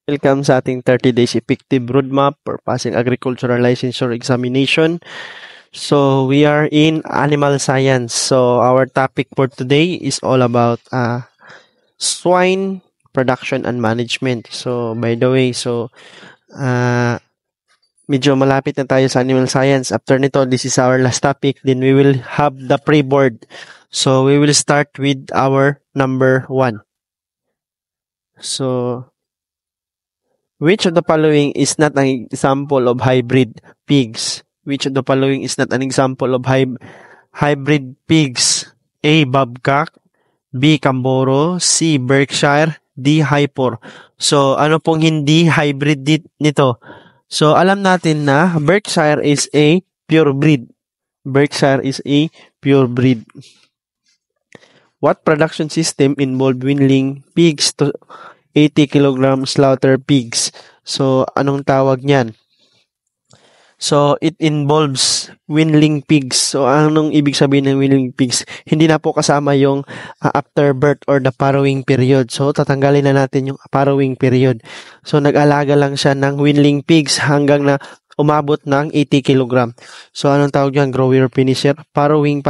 Welcome sa ating 30 days effective roadmap for passing agricultural licensure examination. So we are in animal science. So our topic for today is all about swine production and management. So by the way, medyo malapit na tayo sa animal science. After nito, this is our last topic. Then we will have the pre-board. So we will start with our number 1. So which of the following is not an example of hybrid pigs? Which of the following is not an example of hybrid pigs? A. Bobcat, B. Camboro, C. Berkshire, D. Hyper. So, ano pong hindi hybrid nito? So, alam natin na Berkshire is a pure breed. Berkshire is a pure breed. What production system involved wheeling pigs to 80 kg slaughter pigs? So, anong tawag niyan? So, it involves weanling pigs. So, anong ibig sabihin ng weanling pigs? Hindi na po kasama yung after birth or the farrowing period. So, tatanggalin na natin yung farrowing period. So, nag-alaga lang siya ng weanling pigs hanggang na umabot ng 80 kg. So, anong tawag yan? Grower finisher? Farrowing.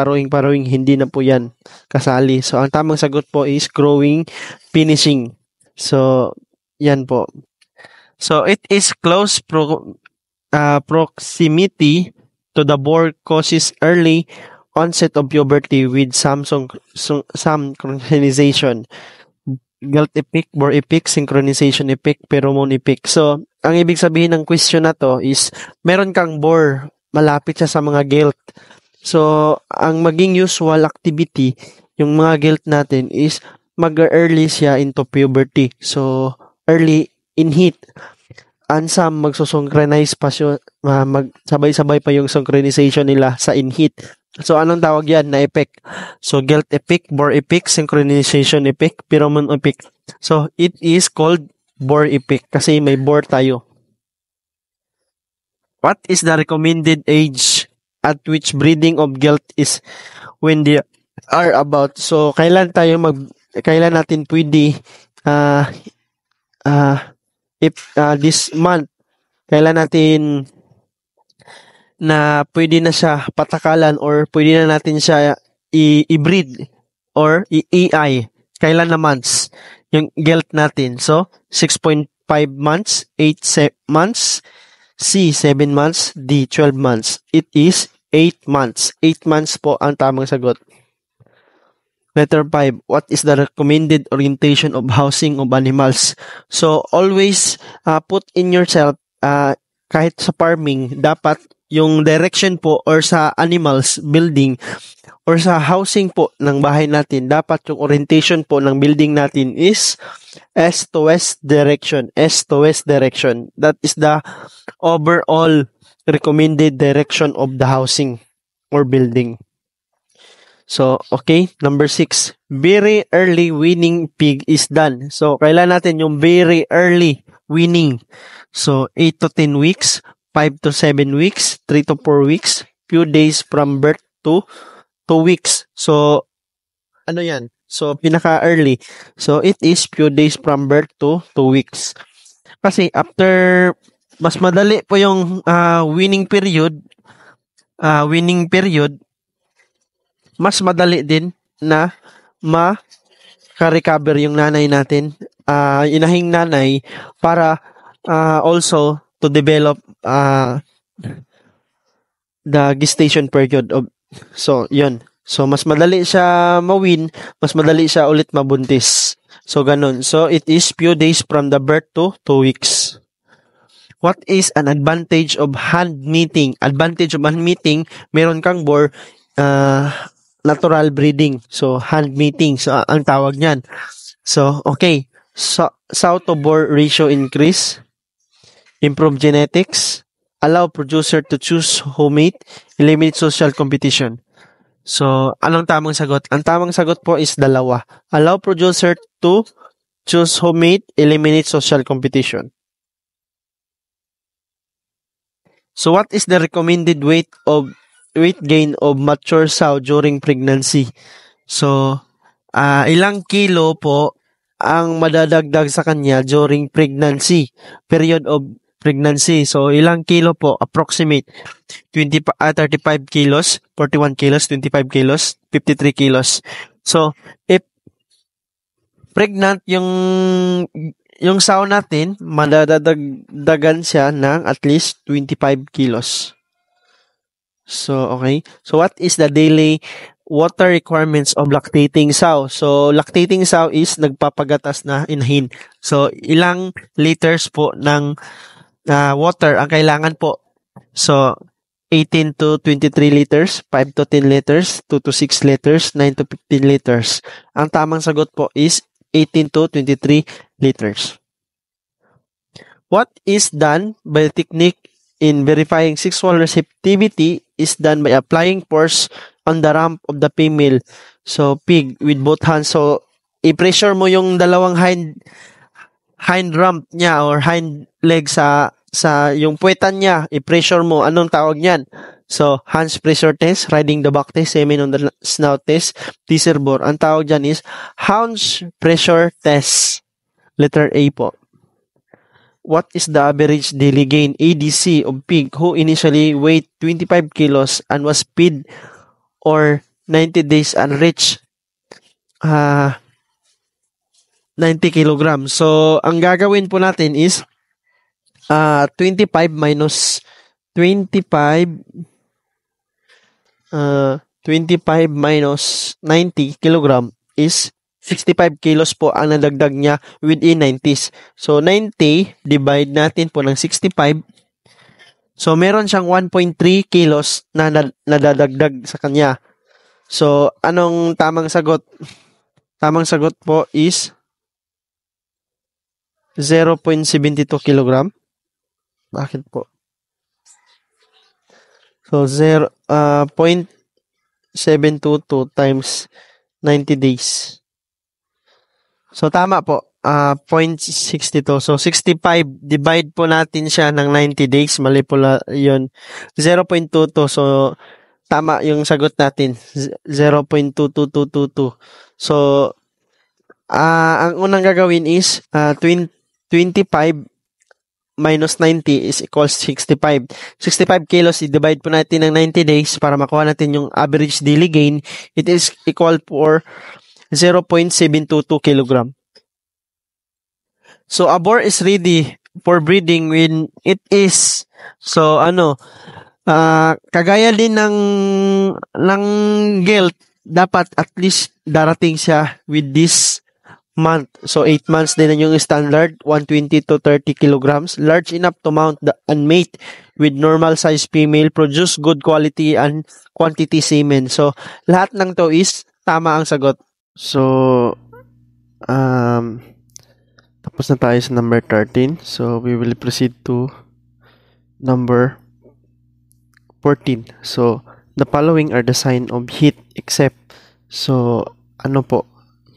Hindi na po yan kasali. So, ang tamang sagot po is growing finishing. So, yan po. So, it is close proximity to the boar causes early onset of puberty with some synchronization. Gelt effect, boar effect, synchronization effect, pheromone effect. So, ang ibig sabihin ng question na to is, meron kang boar, malapit siya sa mga gelt. So, ang maging usual activity, yung mga gelt natin is, mag-early siya into puberty. So, early in heat. And some magsusynchronize pa siya, magsabay-sabay pa yung synchronization nila sa in heat. So, anong tawag yan na effect? So, gelt effect, boar effect, synchronization effect, pheromone effect. So, it is called boar effect kasi may boar tayo. What is the recommended age at which breeding of gelt is when they are about? So, kailan natin pwede this month, kailan natin na pwede na siya patakalan or pwede na natin siya i-breed or i-EI, kailan na months yung gelt natin? So, 6.5 months, 8 months, C, 7 months, D, 12 months. It is 8 months. 8 months po ang tamang sagot. Letter 5, what is the recommended orientation of housing of animals? So, always put in yourself, kahit sa farming, dapat yung direction po or sa animals building or sa housing po ng bahay natin, dapat yung orientation po ng building natin is east to west direction. East to west direction. That is the overall recommended direction of the housing or building. So, okay, number 6. Very early weaning pig is done. So, kailan natin yung very early weaning? So, 8 to 10 weeks, 5 to 7 weeks, 3 to 4 weeks, few days from birth to 2 weeks. So, ano yan? So, pinaka-early. So, it is few days from birth to 2 weeks. Kasi, after, mas madali po yung weaning period, mas madali din na maka-recover yung nanay natin, inahing nanay, para also to develop the gestation period of, so yun. So mas madali siya mawin, mas madali siya ulit mabuntis. So ganun. So it is few days from the birth to 2 weeks. What is an advantage of hand meeting? Advantage of hand meeting, meron kang boar, natural breeding. So, hand meeting. So, ang tawag niyan. So, okay. So, sow to boar ratio increase. Improve genetics. Allow producer to choose who mate. Eliminate social competition. So, anong tamang sagot? Ang tamang sagot po is dalawa. Allow producer to choose who mate. Eliminate social competition. So, what is the recommended weight gain of mature sow during pregnancy? So, ilang kilo po ang madadagdag sa kanya during pregnancy, period of pregnancy. So, ilang kilo po? Approximate 35 kilos, 41 kilos, 25 kilos, 53 kilos. So, if pregnant yung sow natin, madadagdagan siya ng at least 25 kilos. So, okay. So, what is the daily water requirements of lactating sow? So, lactating sow is nagpapagatas na inahin. So, ilang liters po ng water ang kailangan po? So, 18 to 23 liters, 5 to 10 liters, 2 to 6 liters, 9 to 15 liters. Ang tamang sagot po is 18 to 23 liters. What is done by the technique in verifying sexual receptivity is done by applying force on the rump of the female. So, pig with both hands. So, i-pressure mo yung dalawang hind rump niya or hind leg sa yung puwetan niya. I-pressure mo. Anong tawag niyan? So, hands pressure test, riding the back test, semen on the snout test, teaser bore. Ang tawag dyan is hands pressure test. Letter A po. What is the average daily gain ADC of pig who initially weighed 25 kilos and was fed or 90 days and reached 90 kilograms? So, ang gagawin po natin is 25 minus 90 kilogram is 65 kilos po ang nadagdag niya within 90s. So, 90 divide natin po ng 65. So, meron siyang 1.3 kilos na nadadagdag sa kanya. So, anong tamang sagot? Tamang sagot po is 0.72 kilogram. Bakit po? So, 0.722 times 90 days. So, tama po. 0.62. So, 65. Divide po natin siya ng 90 days. Mali po yun. 0.22. So, tama yung sagot natin. 0.22222. So, ang unang gagawin is 25 minus 90 is equals 65. 65 kilos, i-divide po natin ng 90 days para makuha natin yung average daily gain. It is equal for 0.722 kilogram. So, a boar is ready for breeding when it is. So, kagaya din ng gelt, dapat at least darating siya with this month. So, 8 months din yung standard, 120 to 30 kilograms. Large enough to mount and mate with normal size female, produce good quality and quantity semen. So, lahat ng to is tama ang sagot. So, tapos na tayo sa number 13. So, we will proceed to number 14. So, the following are the sign of heat except. So, ano po?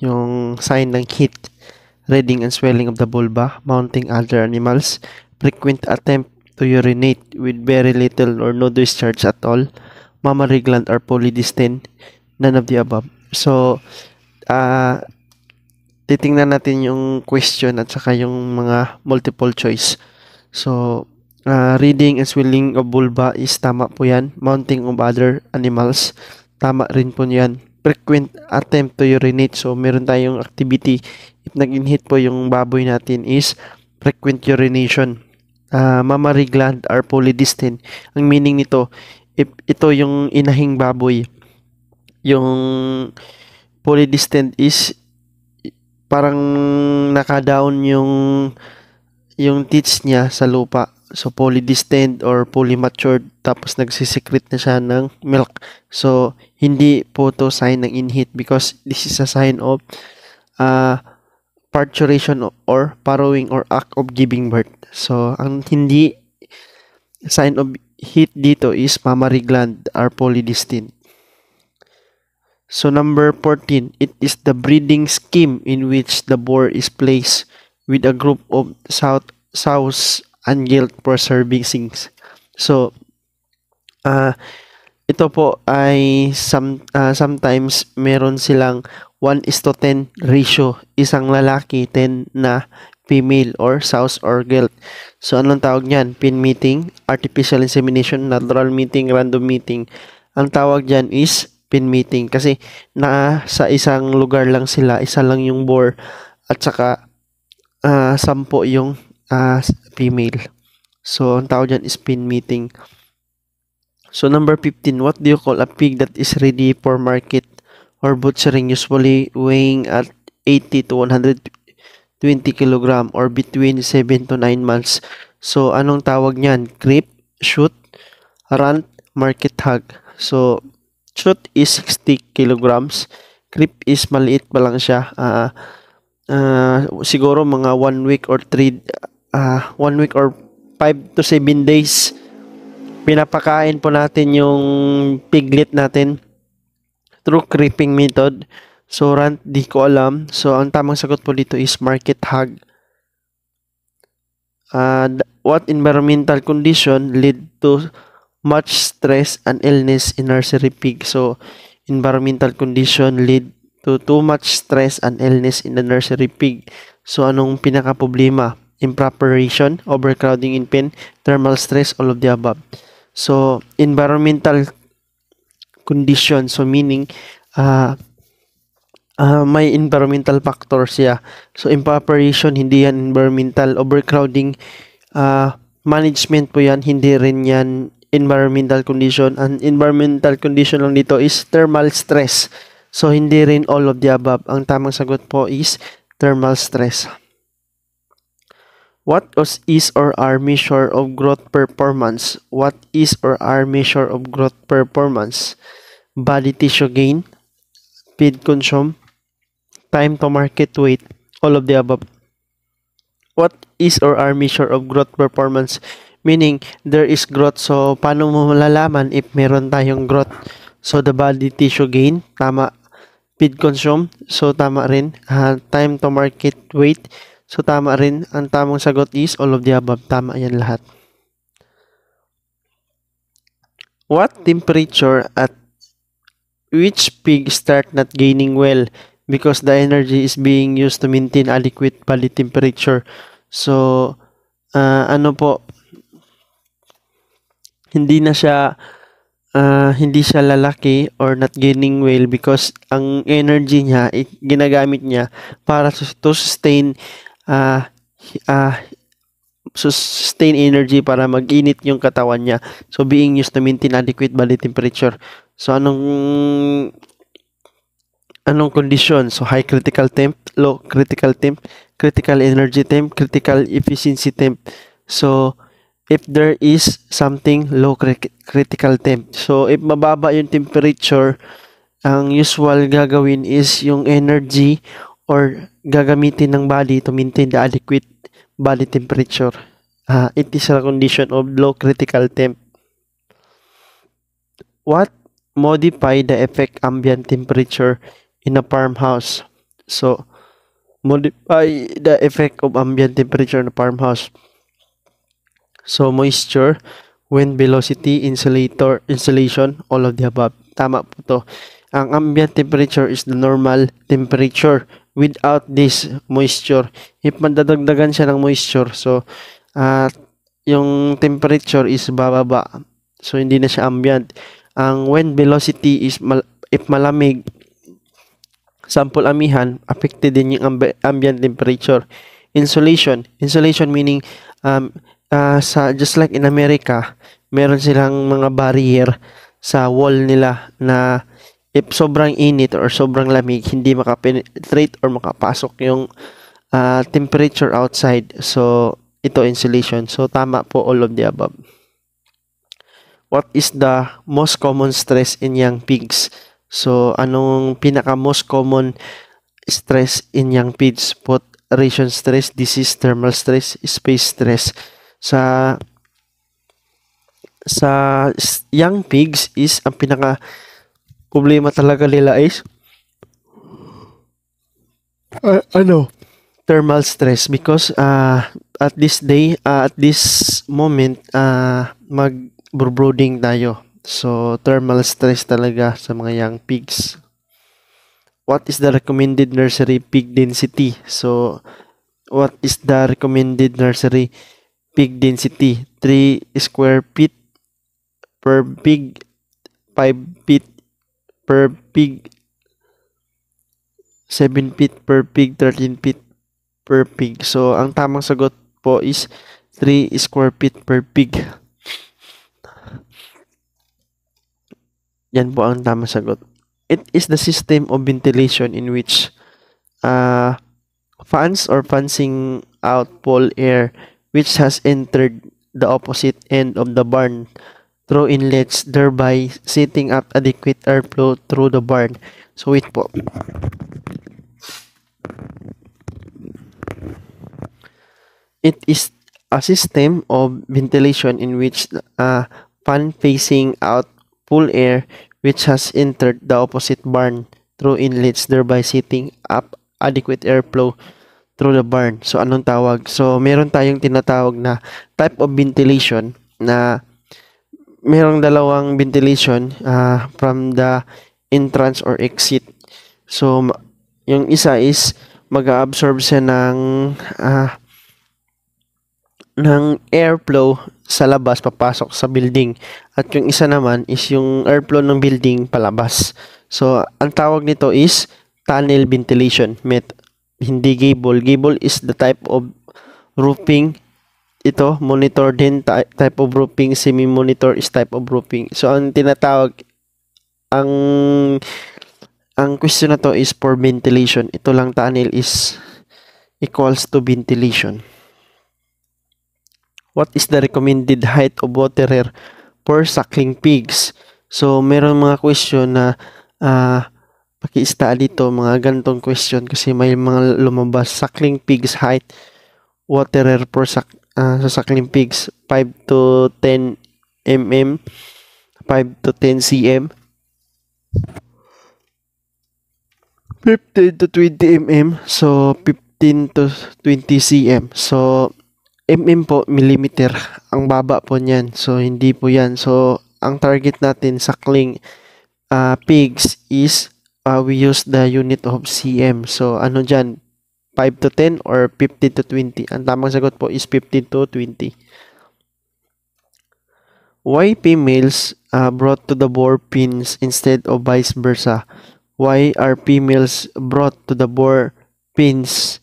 Yung sign ng heat. Reddening and swelling of the vulva, mounting other animals, frequent attempt to urinate with very little or no discharge at all, mammary gland or polydistin, none of the above. So, titingnan natin yung question at saka yung mga multiple choice. So, reading and swelling of vulva is tama po yan. Mounting of other animals, tama rin po yan. Frequent attempt to urinate. So, meron tayong activity. If nag-inhit po yung baboy natin is frequent urination. Mammary gland or polydistin. Ang meaning nito, if ito yung inahing baboy, yung polydistin is parang nakadown yung teats niya sa lupa. So, polydistant or polymatured, tapos nagsisekret na siya ng milk. So, hindi po to sign ng inhit because this is a sign of parturition or farrowing or act of giving birth. So, ang hindi sign of heat dito is mammary gland or polydistant. So, number 14, it is the breeding scheme in which the boar is placed with a group of sows and gilt for servicings. So, ito po ay sometimes meron silang 1:10 ratio. Isang lalaki, 10 na female or sows or gelt. So, anong tawag niyan? Pin mating, artificial insemination, natural mating, random mating. Ang tawag diyan is pin mating kasi sa isang lugar lang sila, isa lang yung boar at saka 10 yung female. So, ang tawag diyan is pin mating. So, number 15, what do you call a pig that is ready for market or butchering, usually weighing at 80 to 120 kilogram or between 7 to 9 months? So, anong tawag niyan? Creep, shoot, runt, market hog. So, shoot is 60 kilograms. Creep is maliit pa lang siya. Siguro mga 1 week or 1 week or 5 to 7 days pinapakain po natin yung piglet natin through creeping method. So, runt, di ko alam. So, ang tamang sagot po dito is market hog. What environmental condition lead to much stress and illness in nursery pig? So, environmental condition lead to too much stress and illness in the nursery pig. So, anong pinaka-problema? Improper ration, overcrowding in pen, thermal stress, all of the above. So, environmental condition. So, meaning, may environmental factors siya. So, evaporation, hindi yan environmental. Overcrowding, management po yan, hindi rin yan environmental condition. Ang environmental condition lang dito is thermal stress. So, hindi rin all of the above. Ang tamang sagot po is thermal stress. What is or are measure of growth performance? What is or are measure of growth performance? Body tissue gain, feed consume, time to market, weight, all of the above. What is or are measure of growth performance? Meaning, there is growth. So, paano mo malalaman if meron tayong growth? So, the body tissue gain, tama. Feed consume, so tama rin. Time to market, weight, so tama rin. Ang tamang sagot is all of the above. Tama yan lahat. What temperature at which pig start not gaining well because the energy is being used to maintain adequate body temperature? So, ano po, hindi siya lalaki or not gaining well because ang energy niya, ginagamit niya para to sustain sustain energy para mag-init yung katawan niya. So, being used to maintain adequate body temperature. So, anong condition? So, high critical temp, low critical temp, critical energy temp, critical efficiency temp. So, if there is something low critical temp. So, if mababa yung temperature, ang usual gagawin is yung energy or gagamitin ng body to maintain the adequate body temperature. It is a condition of low critical temp. What modify the effect ambient temperature in a farmhouse? So, modify the effect of ambient temperature in a farmhouse. So, moisture, wind velocity, insulation, all of the above. Tama po to. Ang ambient temperature is the normal temperature without this moisture. If madadagdagan siya ng moisture, so, yung temperature is bababa. So, hindi na siya ambient. Ang wind velocity is, if malamig, sample amihan, affected din yung ambient temperature. Insulation meaning, just like in America, meron silang mga barrier sa wall nila na if sobrang init or sobrang lamig, hindi makapenetrate or makapasok yung temperature outside. So, ito insulation. So, tama po all of the above. What is the most common stress in young pigs? So, anong pinaka most common stress in young pigs? Pot ration stress, disease, thermal stress, space stress. Sa young pigs is ang pinaka problema talaga nila is thermal stress because at this moment mag-brooding tayo. So thermal stress talaga sa mga young pigs. what is the recommended nursery pig density? So, what is the recommended nursery pig density? 3 square feet per pig, 5 feet per pig, 7 feet per pig, 13 feet per pig. So, ang tamang sagot po is 3 square feet per pig. Yan po ang tamang sagot. It is the system of ventilation in which fans or fancing out cool air which has entered the opposite end of the barn through inlets, thereby setting up adequate airflow through the barn. So wait po. It is a system of ventilation in which fan facing out cool air which has entered the opposite barn through inlets, thereby setting up adequate airflow through the barn. So, anong tawag? So, meron tayong tinatawag na type of ventilation na merong dalawang ventilation from the entrance or exit. So, yung isa is mag-absorb siya ng airflow sa labas papasok sa building, at yung isa naman is yung airflow ng building palabas. So ang tawag nito is tunnel ventilation method, hindi gable. Gable is the type of roofing. Ito monitor din type of roofing. Semi monitor is type of roofing. So ang tinatawag, ang question na to is for ventilation. Ito lang, tunnel is equals to ventilation. What is the recommended height of waterer for suckling pigs? So, meron mga question na paki-study dito, mga ganitong question kasi may mga lumabas. Suckling pigs height, waterer for sa suckling pigs, 5 to 10 mm, 5 to 10 cm, 15 to 20 mm, so 15 to 20 cm. So, mm po, millimeter ang baba po niyan. So, hindi po yan. So, ang target natin suckling pigs is we use the unit of cm. So, ano dyan? 5 to 10 or 15 to 20? Ang tamang sagot po is 15 to 20. Why females brought to the boar pins instead of vice versa? Why are females brought to the boar pins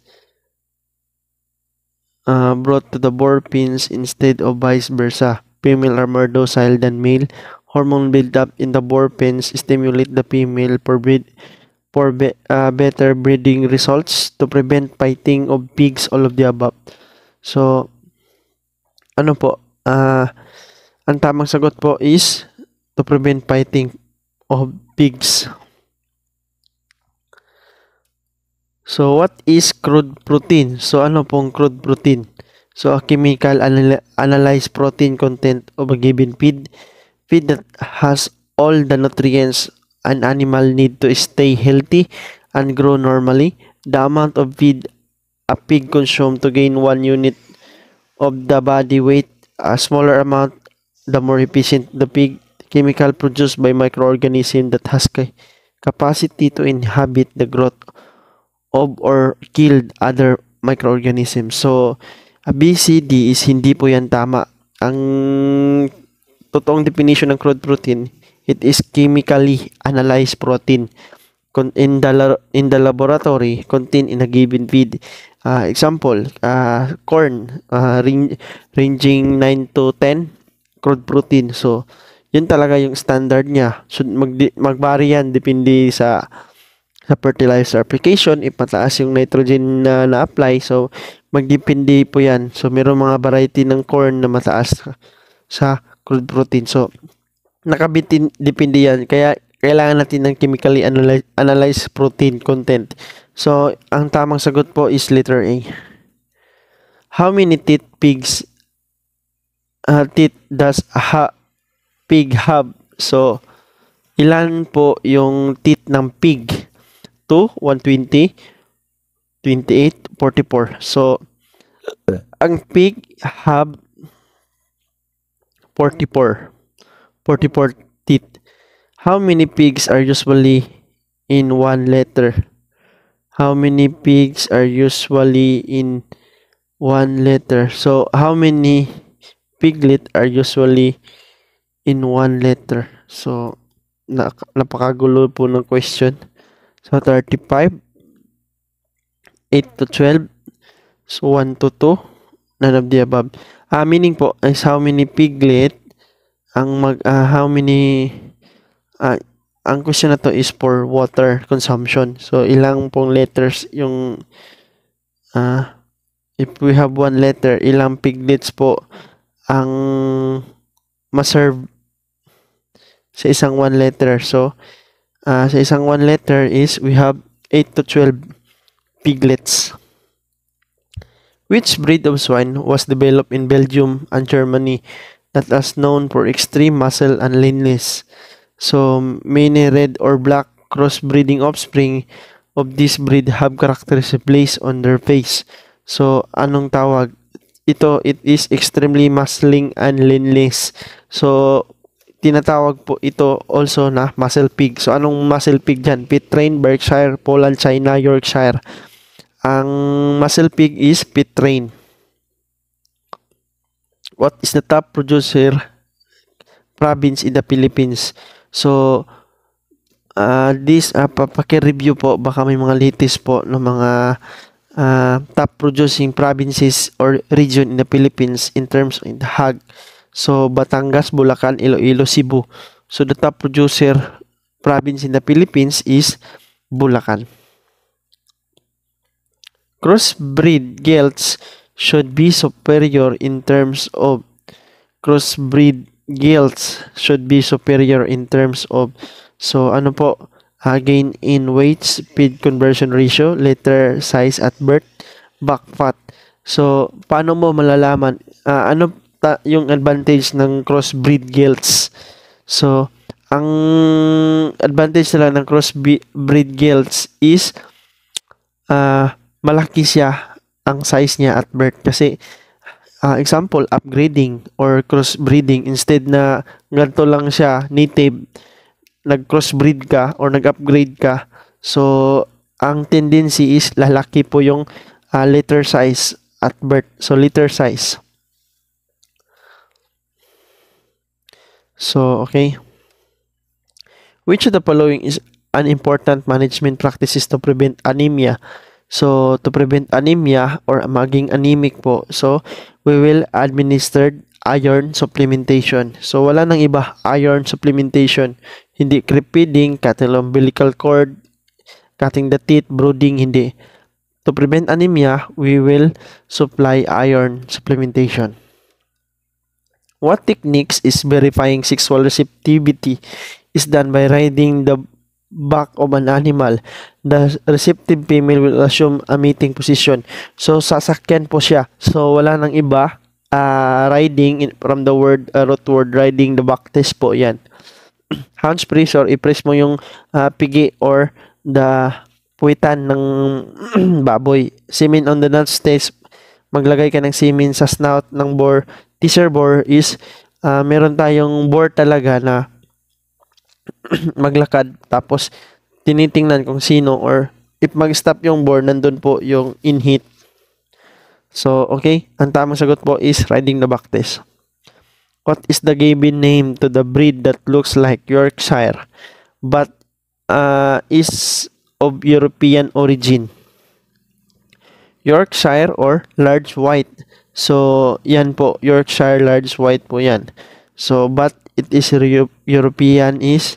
instead of vice versa? Female are more docile than male. Hormone buildup in the boar pens stimulate the female for better breeding results, to prevent fighting of pigs, all of the above. So, ano po? Ang tamang sagot po is to prevent fighting of pigs. So, what is crude protein? So, ano pong crude protein? So, a chemical analyze protein content of a given feed that has all the nutrients an animal need to stay healthy and grow normally. The amount of feed a pig consumes to gain 1 unit of the body weight, a smaller amount, the more efficient the pig. Chemical produced by microorganism that has capacity to inhibit the growth of or killed other microorganisms. So, BCD is hindi po yan tama. Ang totoong definition ng crude protein, it is chemically analyzed protein in the laboratory contained in a given feed. Example, corn, ranging 9 to 10 crude protein. So, yun talaga yung standard niya. So, mag-vary yan depende sa fertilizer application. If mataas yung nitrogen na na-apply, so magdepende po yan. So, meron mga variety ng corn na mataas sa crude protein. So, depende yan. Kaya, kailangan natin ng chemically analyzed protein content. So, ang tamang sagot po is letter A. How many teeth does a pig have? So, ilan po yung teeth ng pig? 2, 120, 28, 44. So, ang pig have 44 teeth. How many pigs are usually in one litter? How many pigs are usually in one litter? So, how many piglet are usually in one litter? So, napakagulo po ng question. So, 35, 8 to 12, so 1 to 2, none of the above. Meaning po is how many piglet how many ang question na to is for water consumption. So, ilang pong liters yung if we have 1 liter, ilang piglets po ang ma-serve sa isang 1 liter. So, sa isang 1 liter is we have 8 to 12 piglets. Which breed of swine was developed in Belgium and Germany that is known for extreme muscle and leanness? So, many red or black crossbreeding offspring of this breed have characteristics placed on their face. So, anong tawag? It is extremely muscling and leanness. So, tinatawag po ito also na muscle pig. So, anong muscle pig dyan? Pit Train, Berkshire, Poland, China, Yorkshire. Ang muscle pig is Pit Train. What is the top producer province in the Philippines? So, papaki-review po, baka may mga latest po ng mga top producing provinces or region in the Philippines in terms of hog. So, Batangas, Bulacan, Iloilo, Cebu. So, the top producer province in the Philippines is Bulacan. Crossbreed gelts should be superior in terms of so ano po, gain in weight, speed conversion ratio, litter size at birth, back fat. So paano mo malalaman yung advantage ng crossbreed gelts? So ang advantage nila ng crossbreed gelts is malaki siya ang size niya at birth kasi example, upgrading or crossbreeding, instead na ganito lang siya native, nag-crossbreed ka or nag-upgrade ka, so ang tendency is lalaki po yung litter size at birth. So litter size. So okay, which of the following is an important management practices to prevent anemia? So, to prevent anemia or maging anemic po, so we will administer iron supplementation. So, wala nang iba, iron supplementation. Hindi creep feeding, cutting umbilical cord, cutting the teeth, brooding, hindi. To prevent anemia, we will supply iron supplementation. What techniques is verifying sexual receptivity is done by riding the back of an animal. The receptive female will assume a mating position. So, sasakyan po siya. So, wala nang iba. Riding, from the root word riding, the back test po yan. Hands press or i-press mo yung pigi or the puwitan ng baboy. Semen on the nuts test. Maglagay ka ng semen sa snout ng boar. Teaser bore is meron tayong boar talaga na maglakad tapos tinitingnan kung sino or if mag-stop yung board, nandun po yung in-heat. So, okay. Ang tamang sagot po is riding the back test. What is the given name to the breed that looks like Yorkshire but is of European origin? Yorkshire or large white. So, yan po. Yorkshire large white po yan. So, but it is European is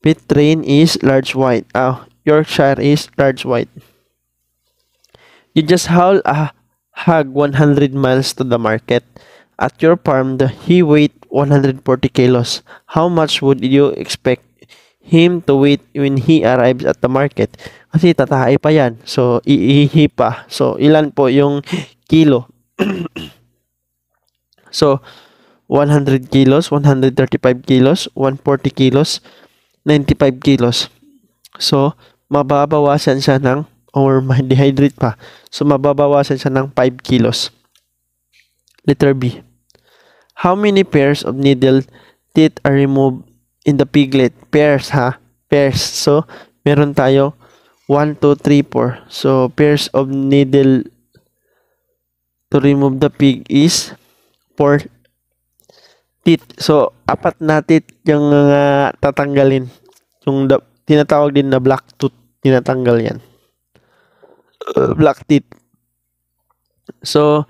Pit Train is large white. Yorkshire is large white. You just haul a hog 100 miles to the market. At your farm, he weighed 140 kilos. How much would you expect him to weight when he arrives at the market? Kasi tatahay pa yan. So, iihi pa. So, ilan po yung kilo? So, 100 kilos, 135 kilos, 140 kilos, 95 kilos. So, mababawasan siya ng, or dehydrate pa. So, mababawasan siya ng 5 kilos. Letter B. How many pairs of needle teeth are removed in the piglet? Pairs, ha? Pairs. So, meron tayo 1, 2, 3, 4. So, pairs of needle to remove the pig is 4 teeth. So, 4 na teeth yung tatanggalin. Yung tinatawag din na black tooth, tinatanggal yan. Black teeth. So,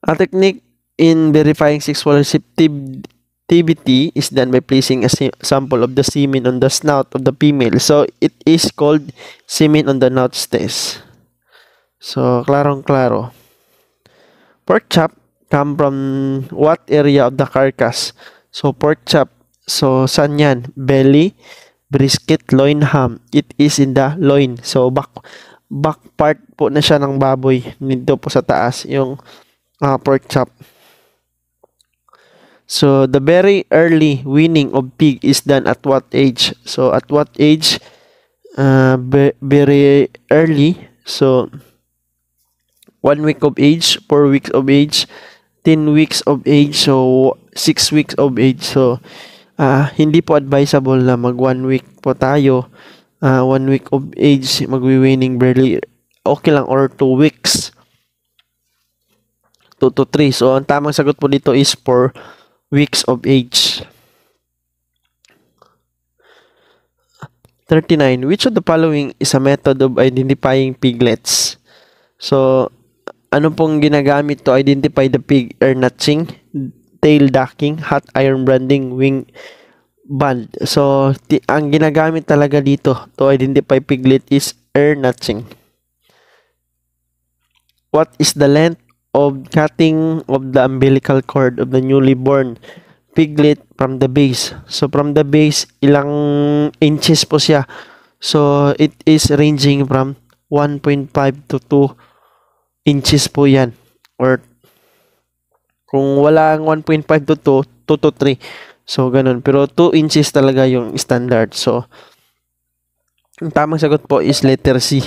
a technique in verifying sexual receptivity is done by placing a sample of the semen on the snout of the female. So, it is called semen on the nose test. So, klarong-klaro. Pork chop come from what area of the carcass? So, pork chop. So, saan yan? Belly, brisket, loin, ham. It is in the loin. So, back part po na siya ng baboy. Nito po sa taas, yung pork chop. So, the very early weaning of pig is done at what age? So, at what age? Very early. So, 1 week of age, 4 weeks of age, 10 weeks of age, so 6 weeks of age. So, hindi po advisable na mag 1 week po tayo. 1 week of age, magwi-weaning barely. Okay lang, or 2 weeks. 2 to 3. So, ang tamang sagot po dito is 4 weeks of age. 39. Which of the following is a method of identifying piglets? So, ano pong ginagamit to identify the pig? Ear notching, tail ducking, hot iron branding, wing band. So, ang ginagamit talaga dito to identify piglet is ear notching. What is the length of cutting of the umbilical cord of the newly born piglet from the base? So, from the base, ilang inches po siya? So, it is ranging from 1.5 to 2 inches po yan. Or, kung walang 1.5 to 2, 2 to 3. So, ganun. Pero 2 inches talaga yung standard. So, ang tamang sagot po is letter C.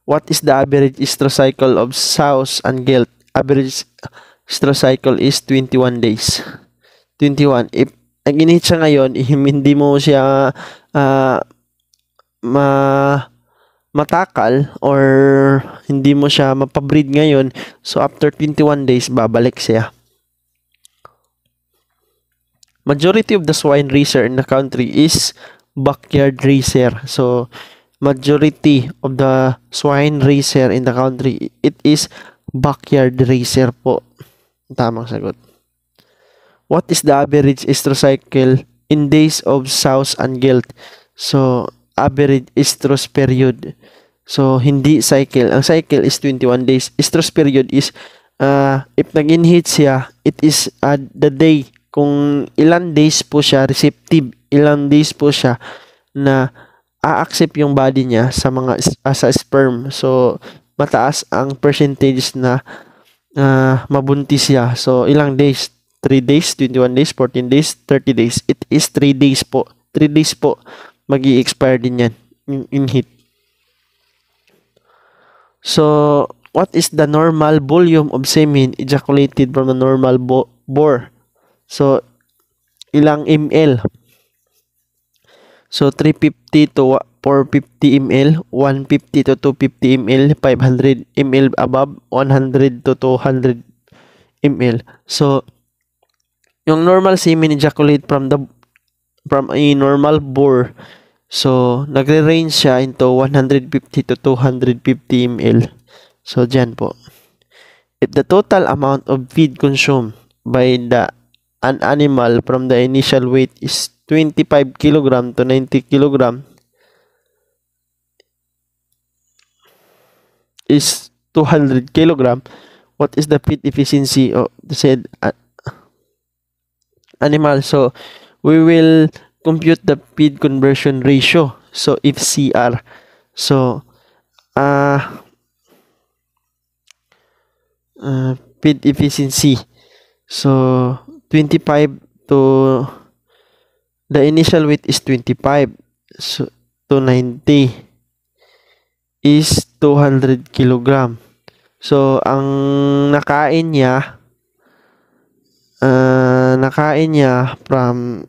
What is the average estrocycle of sows and gelt? Average estrocycle is 21 days. 21. If nag-init siya ngayon, hindi mo siya matakal or hindi mo siya mapabreed ngayon, so after 21 days, babalik siya. Majority of the swine raiser in the country is backyard raiser. So, majority of the swine raiser in the country, it is backyard raiser po. Tamang sagot. What is the average estrocycle in days of sows and gelt? So, average estrus period. So, hindi cycle. Ang cycle is 21 days. Estrus period is, if nag-inhit siya, it is the day. Kung ilan days po siya receptive, ilan days po siya na a-accept yung body niya sa mga sa sperm. So, mataas ang percentage na mabuntis siya. So, ilang days? 3 days, 21 days, 14 days, 30 days. It is 3 days po. 3 days po. Magi-expire din yan in heat. So, what is the normal volume of semen ejaculated from the normal bore? So, ilang ml? So, 350 to 450 ml, 150 to 250 ml, 500 ml above, 100 to 200 ml. So, yung normal semen ejaculate from a normal bore, so, nagre-range siya into 150 to 250 ml. So, dyan po. If the total amount of feed consumed by an animal from the initial weight is 25 kg to 90 kg, is 200 kg, what is the feed efficiency of the said animal? So, we will compute the feed conversion ratio. So, if CR. So, feed efficiency. So, 25 to the initial weight is 25. So, to 90 is 200 kg. So, ang nakain niya from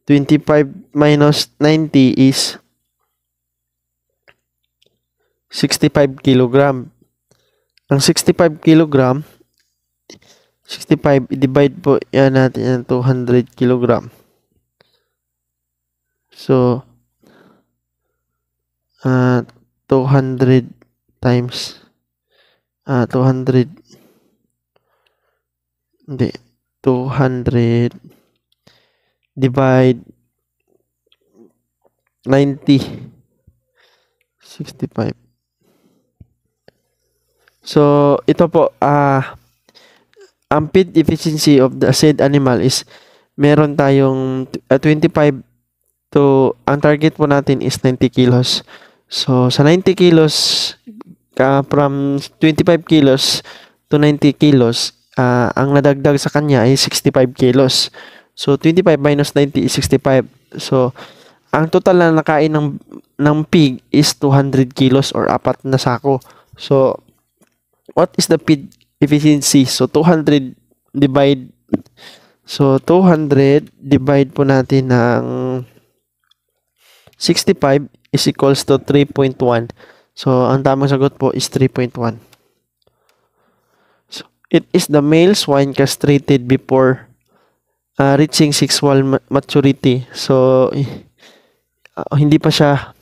25 minus 90 is 65 kilogram. Ang 65 kilogram, 65 i-divide po yan natin ng 200 kilogram. So 200 times 200 hindi 200 divide 90 65. So ito po ang feed efficiency of the said animal is meron tayong 25 to ang target po natin is 90 kilos. So sa 90 kilos from 25 kilos to 90 kilos ang nadagdag sa kanya ay 65 kilos. So 25 minus 90 is 65. So ang total na nakain ng pig is 200 kilos or 4 na sako. So what is the feed efficiency? So 200 divide po natin ng 65 is equals to 3.1. So ang tamang sagot po is 3.1. So it is the male swine castrated before reaching sexual maturity. So hindi pa siya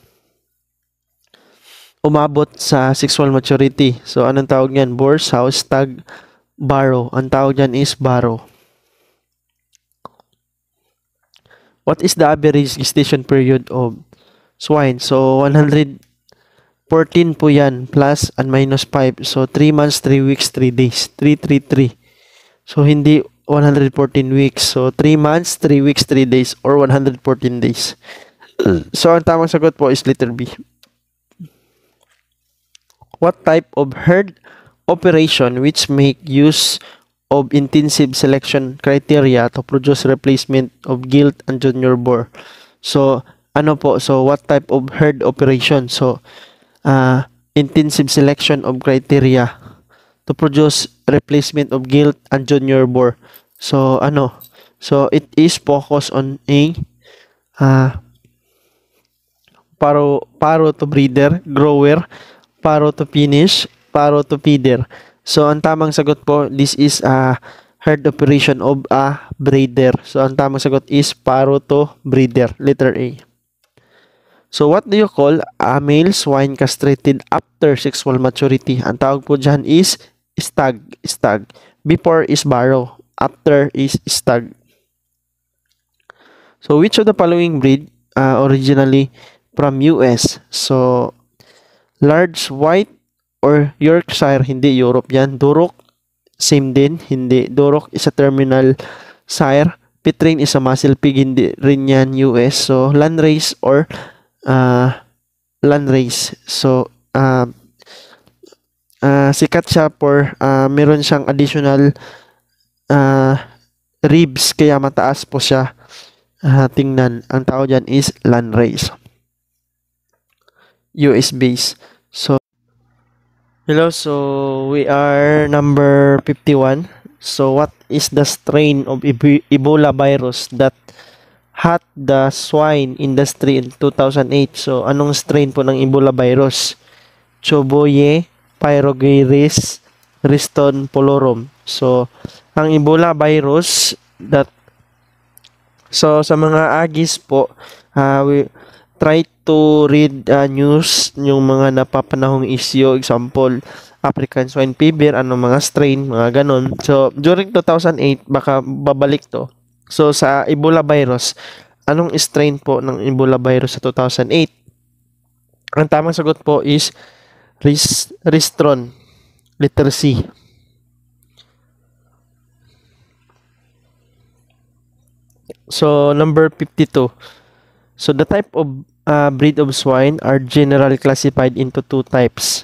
umabot sa sexual maturity. So anong tawag niyan? Boar, sow, stag, barrow. Ang tawag niyan is barrow. What is the average gestation period of swine? So 114 po yan plus and minus 5. So 3 months, 3 weeks, 3 days. 333. So hindi 114 weeks. So 3 months, 3 weeks, 3 days or 114 days. So ang tamang sagot po is letter B. What type of herd operation which make use of intensive selection criteria to produce replacement of gilt and junior boar? So ano po? So what type of herd operation? So intensive selection of criteria to produce replacement of gilt and junior boar. So ano? So it is focused on a paro to breeder, grower, paro to finish, paro to feeder. So ang tamang sagot po, this is a herd operation of a breeder. So ang tamang sagot is paro to breeder, letter A. So what do you call a male swine castrated after sexual maturity? Ang tawag po dyan is stag. Before is barrow, after is stag. So which of the following breed originally from US? So large white or Yorkshire, hindi Europe yan. Duroc, same din, hindi. Duroc is a terminal sire. Petrine is a muscle pig, hindi rin yan US. So landrace or landrace. So sikat siya for meron siyang additional ribs kaya mataas po siya tingnan. Ang tao dyan is landrace. US base. So hello, so we are number 51. So what is the strain of Ebola virus that hit the swine industry in 2008? So anong strain po ng Ebola virus? Choboye, Pyrogyris, Riston polorum. So ang Ebola virus so sa mga agis po, we try to read news, yung mga napapanahong issue, example, African swine fever, mga strain, mga ganon. So, during 2008, baka babalik to. So, sa Ebola virus, anong strain po ng Ebola virus sa 2008? Ang tamang sagot po is Ristron, letter C. So, number 52. So, the type of breed of swine are generally classified into 2 types.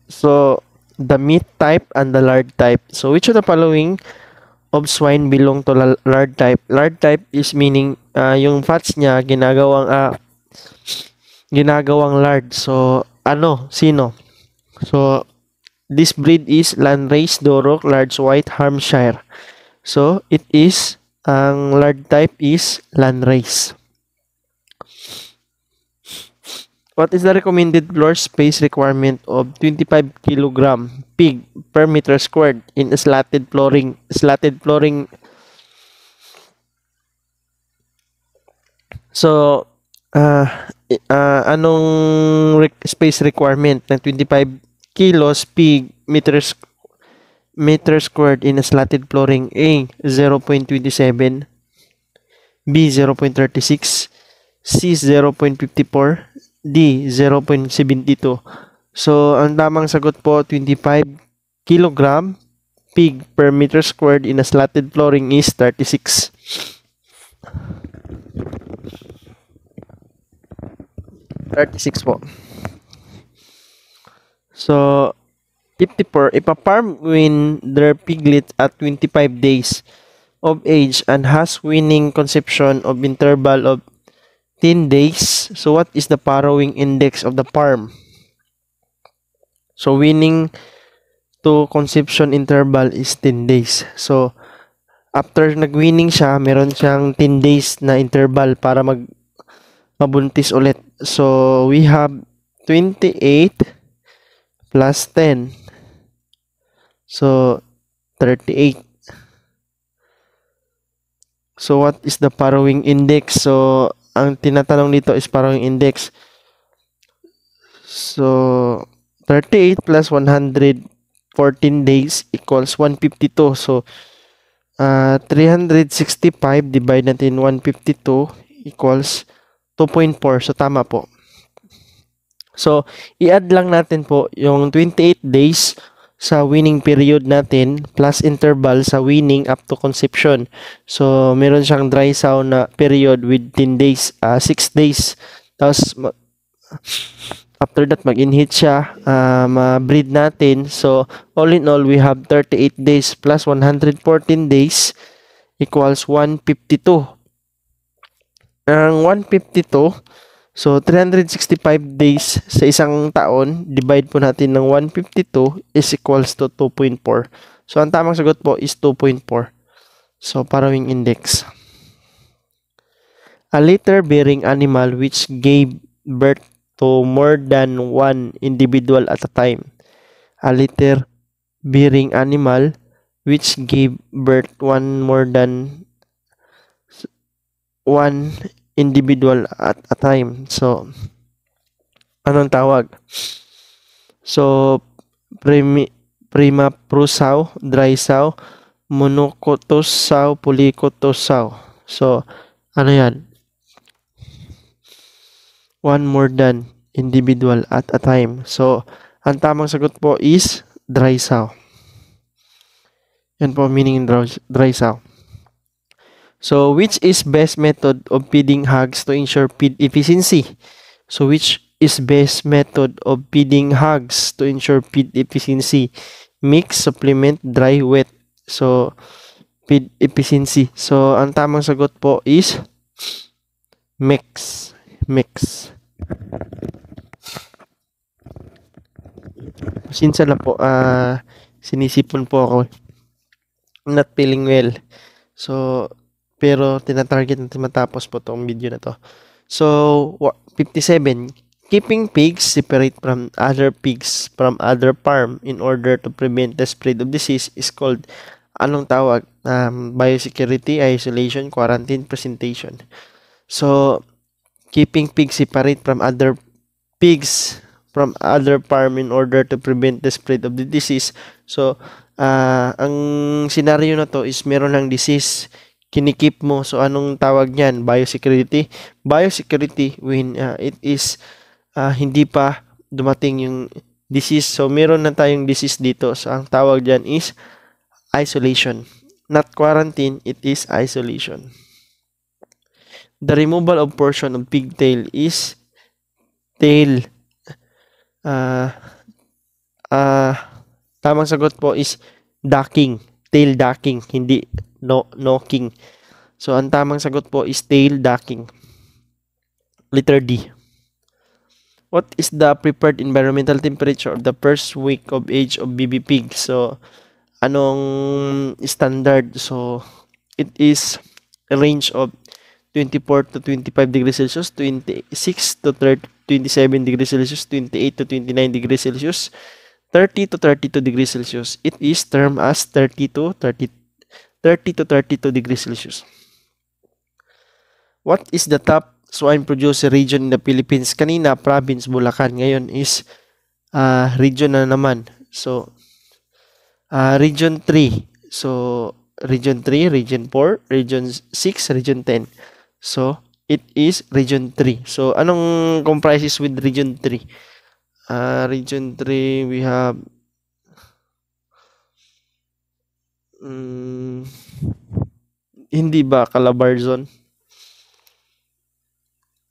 So, the meat type and the lard type. So, which of the following of swine belong to lard type? Lard type is meaning yung fats niya ginagawang lard. So, sino? So, this breed is Landrace, Duroc, large white, Hampshire. So, it is ang lard type is Landrace. What is the recommended floor space requirement of 25 kilogram pig per meter squared in a slatted flooring? Slatted flooring. So, anong space requirement ng 25 kilos pig meter squared in a slatted flooring? A, 0.27, B, 0.36, C, 0.54, D, 0.72. So, ang tamang sagot po, 25 kilogram pig per meter squared in a slatted flooring is 36. Po. So, 54. If a farm win their piglets at 25 days of age and has winning conception of interval of 10 days, so what is the farrowing index of the farm? So, winning to conception interval is 10 days. So, after nag-winning siya, meron siyang 10 days na interval para mabuntis ulit. So, we have 28 plus 10. So, 38. So, what is the farrowing index? So, ang tinatanong dito is farrowing index. So, 38 plus 114 days equals 152. So, 365 divide natin 152 equals 2.4. So, tama po. So, i-add lang natin po yung 28 days sa winning period natin plus interval sa winning up to conception. So, meron siyang dry sow na period with 10 days, 6 days. Tapos, after that, mag-inhit siya, ma-breed natin. So, all in all, we have 38 days plus 114 days equals 152. Ang 152, so 365 days sa isang taon, divide po natin ng 152 is equals to 2.4. So, ang tamang sagot po is 2.4. So, farrowing index. A litter-bearing animal which gave birth to more than one individual at a time. A litter-bearing animal which gave birth more than one individual at a time. So, anong tawag? So, prima prusaw, dry sow, monocotus sow, polycotus sow. So, ano yan? One more than individual at a time. So, ang tamang sagot po is dry sow. Yan po meaning dry sow. So, which is best method of feeding hogs to ensure feed efficiency? So, which is best method of feeding hogs to ensure feed efficiency? Mix, supplement, dry, wet. So, feed efficiency. So, ang tamang sagot po is mix. Sinsa lang po, sinisipon po ako. I'm not feeling well. So, pero tinatarget natin matapos po tong video na to. So, 57. Keeping pigs separate from other pigs from other farm in order to prevent the spread of disease is called, anong tawag? Biosecurity, isolation, quarantine, presentation. So, keeping pigs separate from other pigs from other farm in order to prevent the spread of the disease. So, ang scenario na to is meron ng disease, kinikip mo. So, anong tawag niyan? Biosecurity. Biosecurity when it is hindi pa dumating yung disease. So, meron na tayong disease dito. So, ang tawag dyan is isolation. Not quarantine, it is isolation. The removal of portion of pigtail is tail. Tamang sagot po is ducking. Tail ducking, hindi knocking. So, ang tamang sagot po is tail ducking. Letter D. What is the preferred environmental temperature of the first week of age of baby pig? So, anong standard? So, it is a range of 24 to 25 degrees Celsius, 26 to 27 degrees Celsius, 28 to 29 degrees Celsius, 30 to 32 degrees Celsius. It is termed as 30 to 32 degrees Celsius. What is the top swine producer region in the Philippines? Kanina, province Bulacan. Ngayon is region na naman. So, region 3. So, region 3, region 4, region 6, region 10. So, it is region 3. So, anong comprises with region 3? Region 3, we have hindi ba Calabarzon?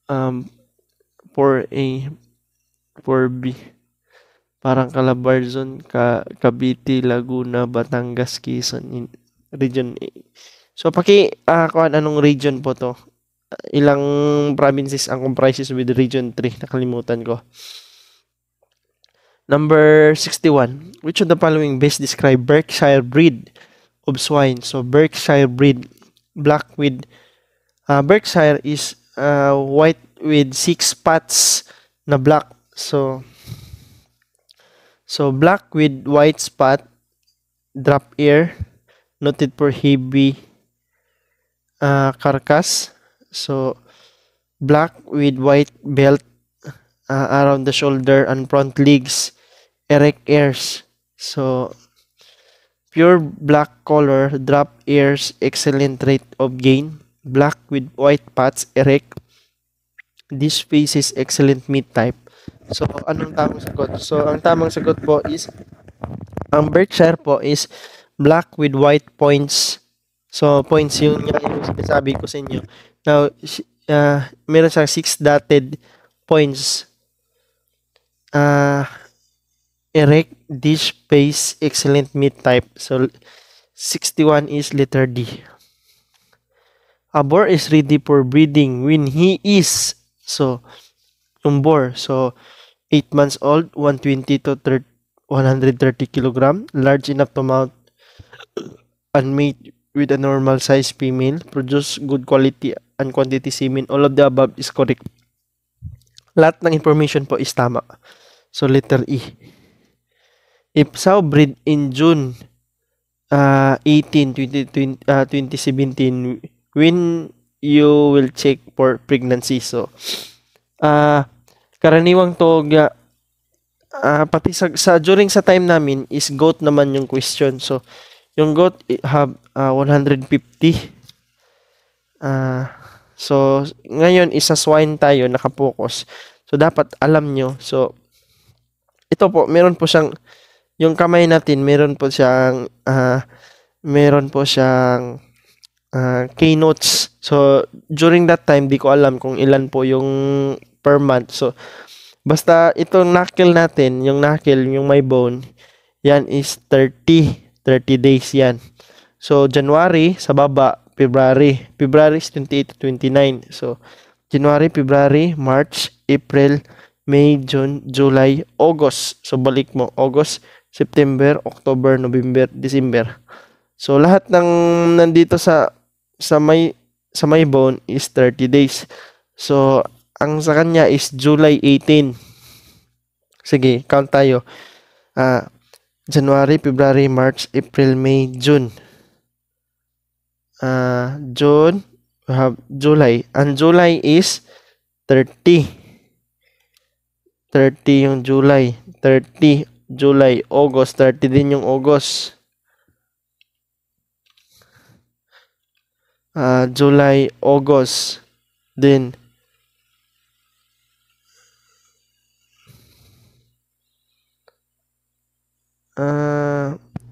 4A, 4B. Parang Calabarzon, Cavite, Laguna, Batangas, Quezon, region A. So, kuhaan anong region po to? Ilang provinces ang comprises with region 3? Nakalimutan ko. Number 61. Which of the following best describe Berkshire breed of swine? So, Berkshire breed, black with, Berkshire is white with 6 spots na black. So black with white spot, drop ear, noted for heavy carcass. So, black with white belt around the shoulder and front legs, erect ears. So, pure black color, drop ears, excellent rate of gain, black with white spots, erect. This face is excellent meat type. So, anong tamang sagot? So, ang tamang sagot po is, ang Berkshire po is black with white points. So, points yung sinasabi ko sa inyo. Now, meron siyang 6 dotted points. Erect, dish, face, excellent meat type. So, 61 is letter D. A boar is ready for breeding when he is, so, yung boar, so, 8 months old, 120 to 130 kilogram, large enough to mount and mate with a normal size female, produce good quality and quantity semen. All of the above is correct. Lahat ng information po is tama. So, letter E. If sow breed in June 18, 2017, when you will check for pregnancy. So, karaniwang to, pati during sa time namin is goat naman yung question. So, yung goat have 150. So, ngayon isa swine tayo, nakapokus. So, dapat alam nyo. So, ito po, meron po siyang, yung kamay natin, meron po siyang keynotes. So, during that time, di ko alam kung ilan po yung per month. So, basta itong knuckle natin, yung knuckle, yung may bone, yan is 30 days yan. So, January, sa baba, February. February is 28 to 29. So, January, February, March, April, May, June, July, August. So, balik mo, August, September, October, November, December. So, lahat ng nandito sa may bone is 30 days. So, ang sa kanya is July 18. Sige, count tayo. January, February, March, April, May, June. June, we have July. And July is 30. 30 yung July. 30, July, August. 30 din yung August. July, August. Then,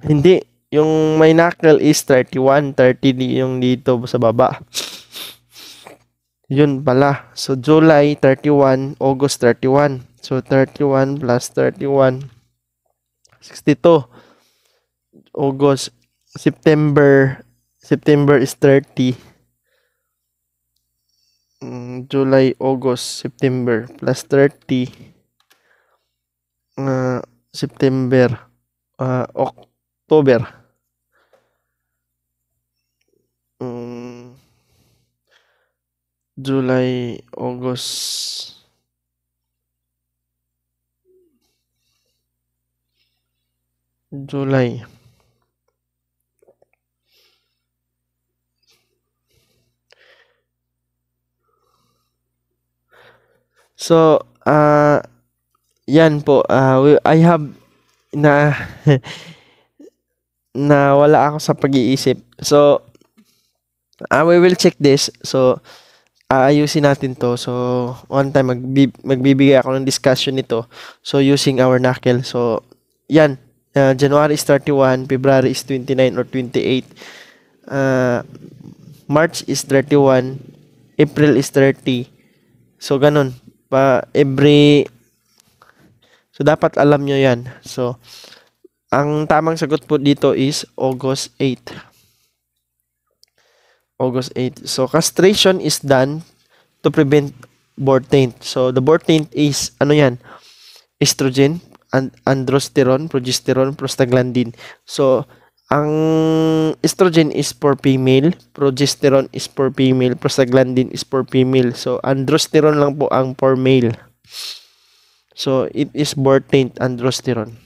hindi. Yung may knuckle is 31. 30 yung dito sa baba. Yun pala. So, July 31, August 31. So, 31 plus 31. 62. August. September is 30. July, August, September plus 30. September. October. July, August. July. So, yan po. I have na na wala ako sa pag-iisip. So, we will check this. So, aayusin natin to. So, one time magbibigay ako ng discussion nito. So, using our knuckle. So, yan. January is 31, February is 29 or 28. March is 31, April is 30. So, ganun. So, dapat alam nyo yan. So, ang tamang sagot po dito is August 8. August 8. So, castration is done to prevent birth taint. So, the birth taint is, ano yan? Estrogen, androsterone, progesterone, prostaglandin. So, ang estrogen is for female, progesterone is for female, prostaglandin is for female. So, androsterone lang po ang for male. So, it is birth taint androsterone.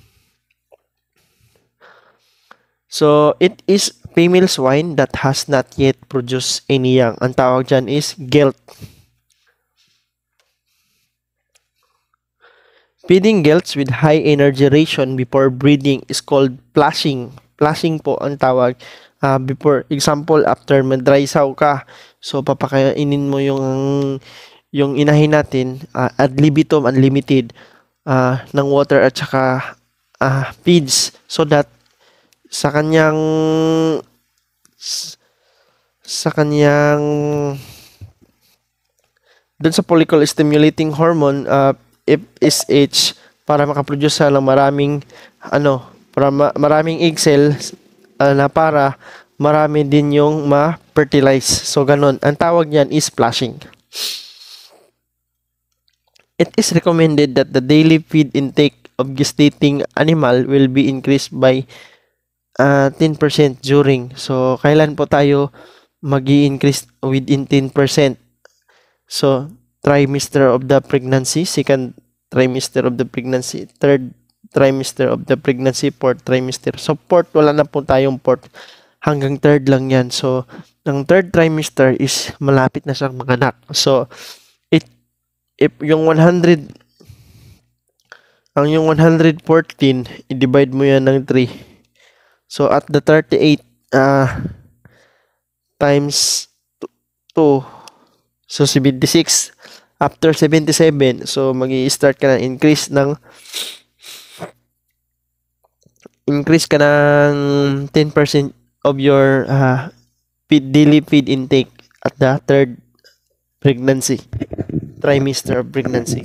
So, it is female swine that has not yet produced any young. Ang tawag dyan is gelt. Feeding gelts with high energy ration before breeding is called flushing. Flushing po ang tawag. Before, example, after madry sow ka, so papakainin mo yung inahin natin ad libitum unlimited ng water at saka feeds so that sa kanyang dun sa follicle stimulating hormone FSH para makaproduce siya ng maraming egg cells na para marami din yung ma-fertilize. So ganun. Ang tawag niyan is flushing. It is recommended that the daily feed intake of gestating animal will be increased by 10% during. So, kailan po tayo mag-i-increase within 10%? So, trimester of the pregnancy, second trimester of the pregnancy, third trimester of the pregnancy, fourth trimester. So, fourth, wala na po tayong fourth. Hanggang third lang yan. So, ng third trimester is malapit na siyang manganak. So, if yung 100, yung 114, i-divide mo yan ng 3. So, at the 38 times 2, so 76. After 77, so magi-start ka na increase ka ng 10% of your daily feed intake at the third pregnancy, trimester of pregnancy.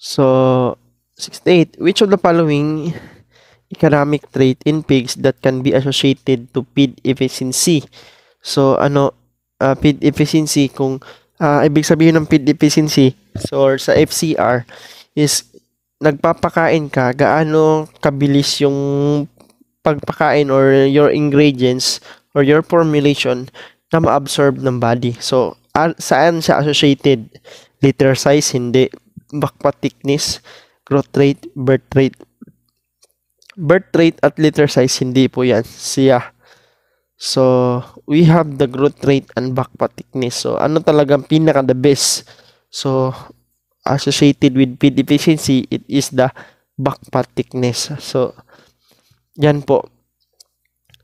So, 68. Which of the following economic trait in pigs that can be associated to feed efficiency? So, feed efficiency, kung ibig sabihin ng feed efficiency, so sa FCR, is nagpapakain ka, gaano kabilis yung pagpakain or your ingredients or your formulation na ma-absorb ng body. So, saan siya associated? Litter size, hindi. Backpack thickness, growth rate, birth rate. Birth rate at litter size, hindi po yan siya. So, we have the growth rate and backpack thickness. So, ano talagang pinaka the best? So, associated with feed efficiency, it is the backpack thickness. So, yan po.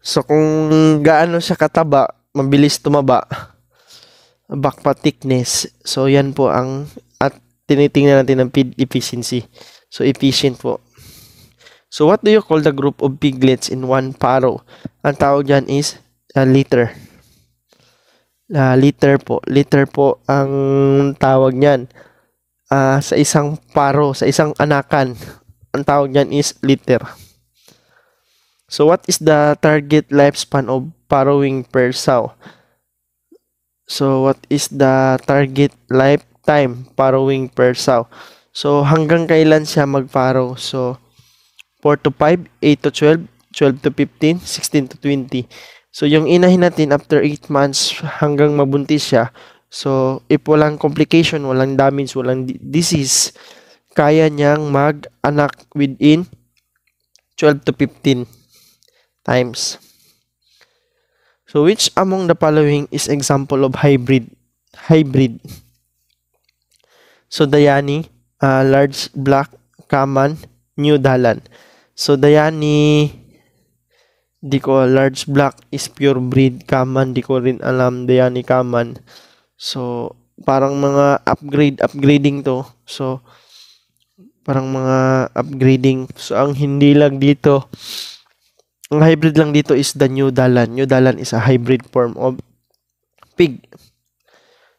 So, kung gaano siya kataba, mabilis tumaba, backpack thickness. So, yan po ang tinitingnan natin ng feed efficiency. So, efficient po. So, what do you call the group of piglets in one farrow? Ang tawag dyan is litter. Litter po. Litter po ang tawag niyan. Sa isang farrow, sa isang anakan, ang tawag niyan is litter. So, what is the target lifespan of farrowing per sow? So, what is the target lifetime farrowing per sow? So, hanggang kailan siya mag-farrow? So, 4 to 5, 8 to 12, 12 to 15, 16 to 20. So, yung inahin natin after 8 months hanggang mabuntis siya. So, if walang complication, walang damage, walang disease, kaya niyang mag-anak within 12 to 15 times. So, which among the following is example of hybrid? So, Dayani, large black, Kaman, New Dalan. So, Dayani, di ko, large black is pure breed. Kaman, di ko rin alam. Dayani, Kaman. So, parang mga upgrading to. So, parang mga upgrading. So, ang hindi lang dito, ang hybrid lang dito is the New Dalan. New Dalan is a hybrid form of pig.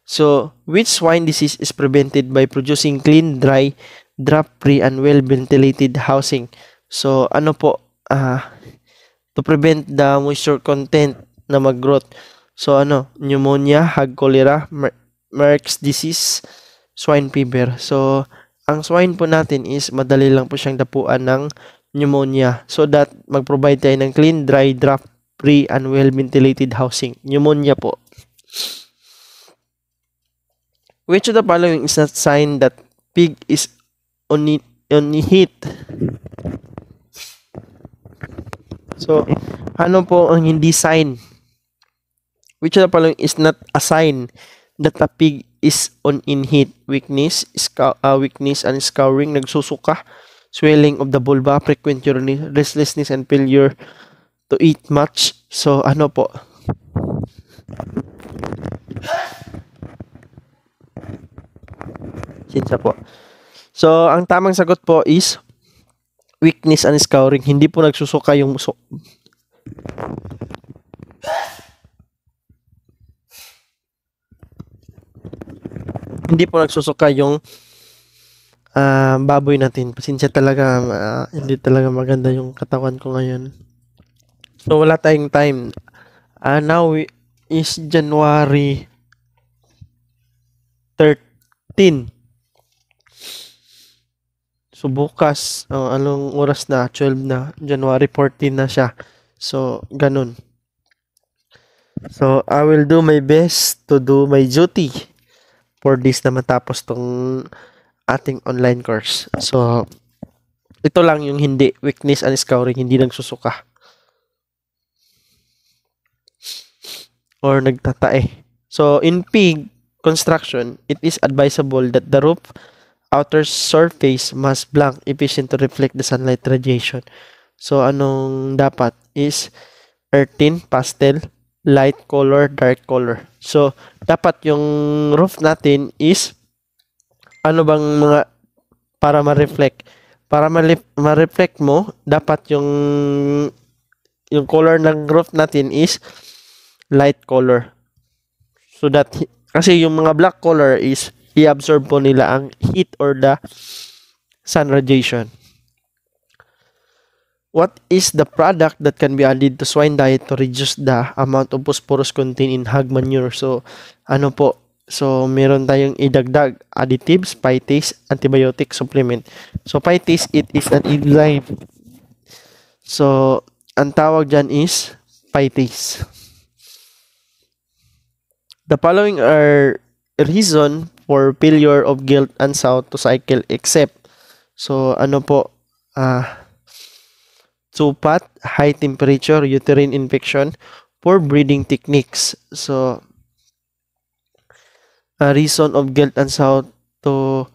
So, which swine disease is prevented by producing clean, dry, drop-free, and well-ventilated housing? So, ano po, to prevent the moisture content na mag-growth. So, pneumonia, hog cholera, Merck's disease, swine fever. So, ang swine po natin is madali lang po siyang dapuan ng pneumonia. So that mag-provide tayo ng clean, dry, drop-free, and well-ventilated housing. Pneumonia po. Which of the following is not sign that pig is on heat? So, ano po ang hindi sign? Which of the following is not a sign that a pig is on in heat? Weakness and scouring, nagsusuka, swelling of the vulva, frequent urinary, restlessness, and failure to eat much. So, ano po? Sinsa po. So, ang tamang sagot po is weakness and scouring. Hindi po nagsusuka yung hindi po nagsusuka yung baboy natin. Pasensya talaga, hindi talaga maganda yung katawan ko ngayon. So, wala tayong time. Now is January 13. So, bukas, anong oras na? 12 na. January 14 na siya. So, ganun. So, I will do my best to do my duty for this na matapos tong ating online course. So, ito lang yung hindi. Weakness and scouring, hindi nagsusuka. Or nagtatae. So, in pig construction, it is advisable that the roof outer surface must blank, efficient to reflect the sunlight radiation. So, anong dapat is earthen, pastel, light color, dark color. So, dapat yung roof natin is ano bang mga para ma-reflect. Para ma-reflect mo, dapat yung color ng roof natin is light color. So that, kasi yung mga black color is i-absorb po nila ang heat or the sun radiation. What is the product that can be added to swine diet to reduce the amount of phosphorus contained in hog manure? So, ano po? So, meron tayong idagdag additives, phytase, antibiotic supplement. So, phytase, it is an enzyme. So, ang tawag dyan is phytase. The following are reason for failure of gilt and sow to cycle except. So, ano po? Supat, high temperature, uterine infection, poor breeding techniques. So, reason of gilt and sow to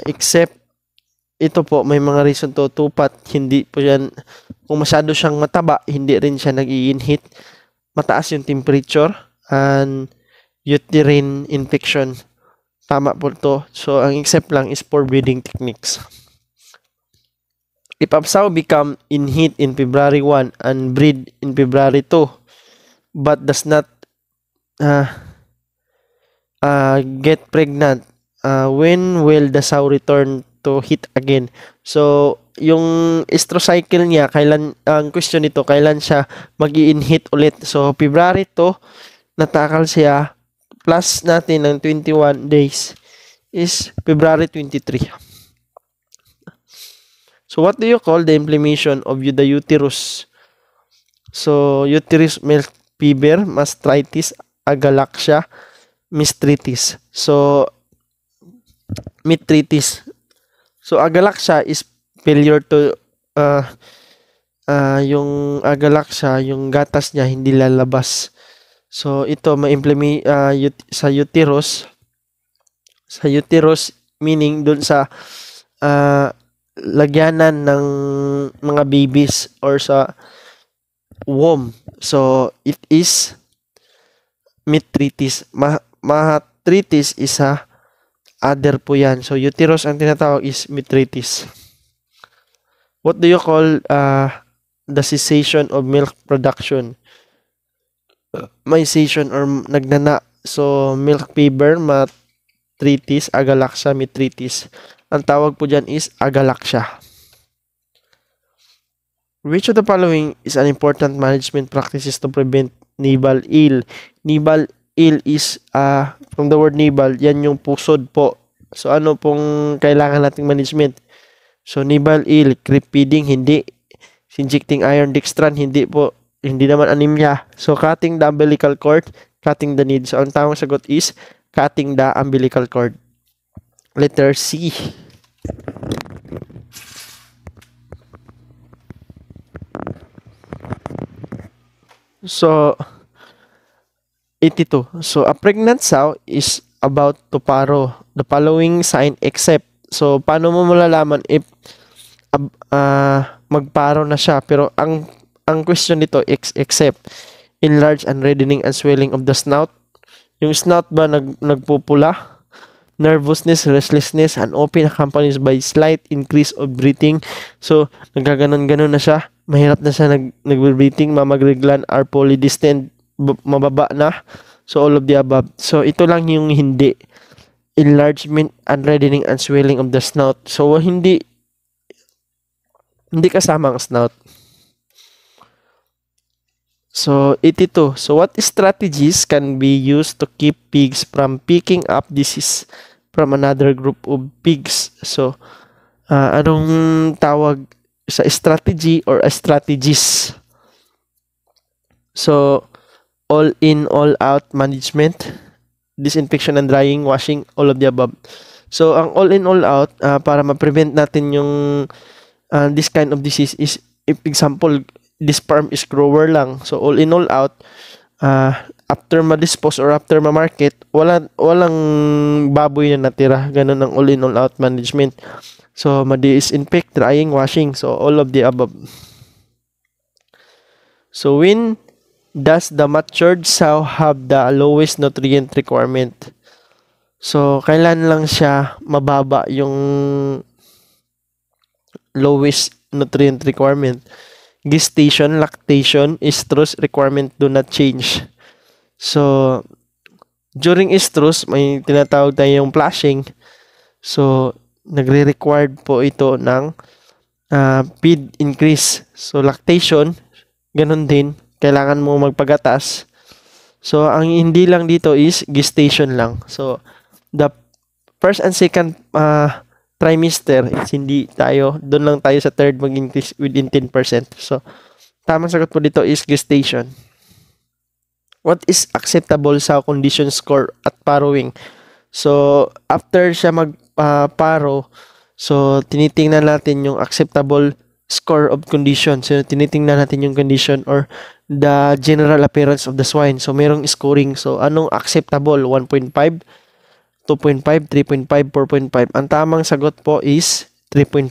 except. Ito po, may mga reason to. Tupat, hindi po yan. Kung masyado siyang mataba, hindi rin siya nag-i-inhit. Mataas yung temperature and uterine infection. Tama po to. So, ang except lang is poor breeding techniques. If a sow become in heat in February 1 and breed in February 2, but does not get pregnant, when will the sow return to heat again? So, yung estrocycle niya, kailan, ang question nito, kailan siya mag-i-inhit ulit? So, February 2, natakal siya, plus natin ng 21 days is February 23. So what do you call the inflammation of the uterus? So uterus milk fever, mastitis, agalaxia, mistritis. So mitritis. So agalaxia is failure to uh, yung agalaxia, yung gatas niya hindi lalabas. So ito ma-implement sa uterus. Sa uterus meaning dun sa lagyanan ng mga babies or sa womb. So it is mitritis. Matritis is other po yan. So uterus ang tinatawag is mitritis. What do you call the cessation of milk production? Mycesation or nagnana. So milk fever, matritis, agalaxia, mitritis. Ang tawag po dyan is agalaxia. Which of the following is an important management practices to prevent naval ill? Naval ill is from the word naval, yan yung pusod po. So ano pong kailangan nating management? So naval ill, creep feeding, hindi. Injecting iron dextran, hindi po. Hindi naman anemia. So cutting the umbilical cord, cutting the need. So ang tamang sagot is cutting the umbilical cord. Letter C. So 82. So a pregnant sow is about to paro. The following sign except. So paano mo malalaman if magparo na siya? Pero ang question dito except enlarge and reddening and swelling of the snout. Yung snout ba nagpupula? Nervousness, restlessness, and open accompanied by slight increase of breathing. So nagkaganon-ganon na siya. Mahirap na siya nag-breathing, mamagreglan, are polydistant, mababa na. So all of the above. So ito lang yung hindi. Enlargement and reddening and swelling of the snout. So hindi kasama ang snout. So 82. So what strategies can be used to keep pigs from picking up disease from another group of pigs? So anong tawag sa strategy or strategies? So all in, all out management, disinfection and drying, washing, all of the above. So ang all in, all out para ma-prevent natin yung this kind of disease is, if example, this farm is grower lang. So all in, all out, after ma-dispose or after ma-market, walang baboy na natira. Ganun ang all in, all out management. So ma-disinfect, drying, washing. So all of the above. So when does the matured sow have the lowest nutrient requirement? So kailan lang siya mababa yung lowest nutrient requirement? Gestation, lactation, estrus requirement do not change. So during estrus, may tinatawag tayong flashing. So nagre-required po ito ng feed increase. So lactation, ganun din, kailangan mo magpagatas. So ang hindi lang dito is gestation lang. So the first and second trimester is hindi tayo, doon lang tayo sa third mag-increase within 10%. So tamang sagot po dito is gestation. What is acceptable sa condition score at parrowing? So after siya magparo, so tinitingnan natin yung acceptable score of condition. So tinitingnan natin yung condition or the general appearance of the swine. So merong scoring. So anong acceptable? 1.5, 2.5, 3.5, 4.5. Ang tamang sagot po is 3.5.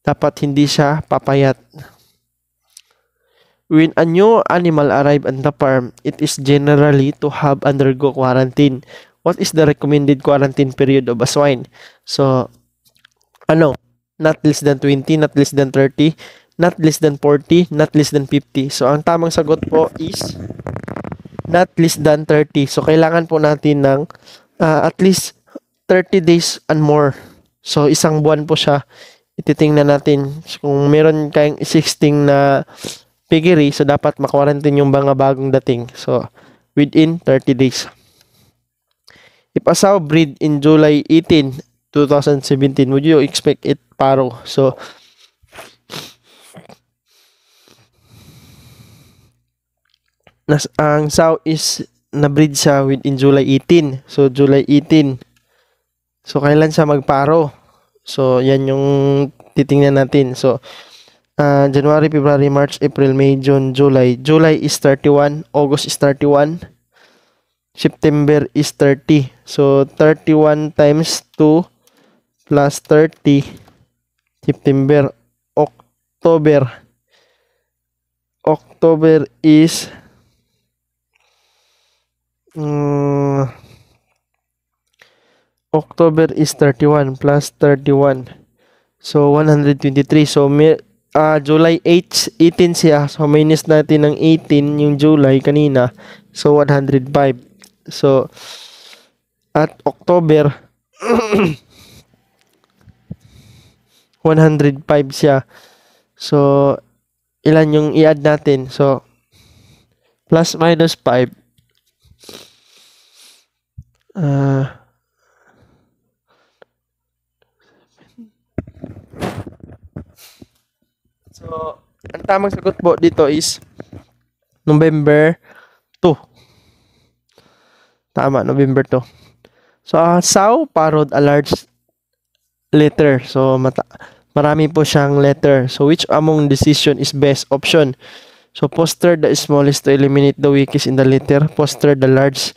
Dapat hindi siya papayat. When a new animal arrive at the farm, it is generally to have undergo quarantine. What is the recommended quarantine period of a swine? So, not less than 20, not less than 30, not less than 40, not less than 50. So, ang tamang sagot po is not less than 30. So, kailangan po natin ng at least 30 days and more. So, isang buwan po siya. Ititingnan natin. So, kung meron kayong existing na piggery, so dapat makwarantine yung mga bagong dating. So, within 30 days. If a sow breed in July 18, 2017, would you expect it paro? So, ang sow is na-breed siya within July 18. So, July 18. So, kailan siya magparo? So, yan yung titingnan natin. So, January, February, March, April, May, June, July. July is 31. August is 31. September is 30. So, 31 times 2 plus 30. September. October. October is October is 31 plus 31. So, 123. So, July 8, 18 siya. So, minus natin ng 18 yung July kanina. So, 105. So, at October, 105 siya. So, ilan yung i-add natin? So, plus minus 5. So, ang tamang sagot po dito is November 2. Tama, November 2. So, sow parrot a large letter. So, marami po siyang letter. So, which among decision is best option? So, poster the smallest to eliminate the weakest in the letter. Poster the large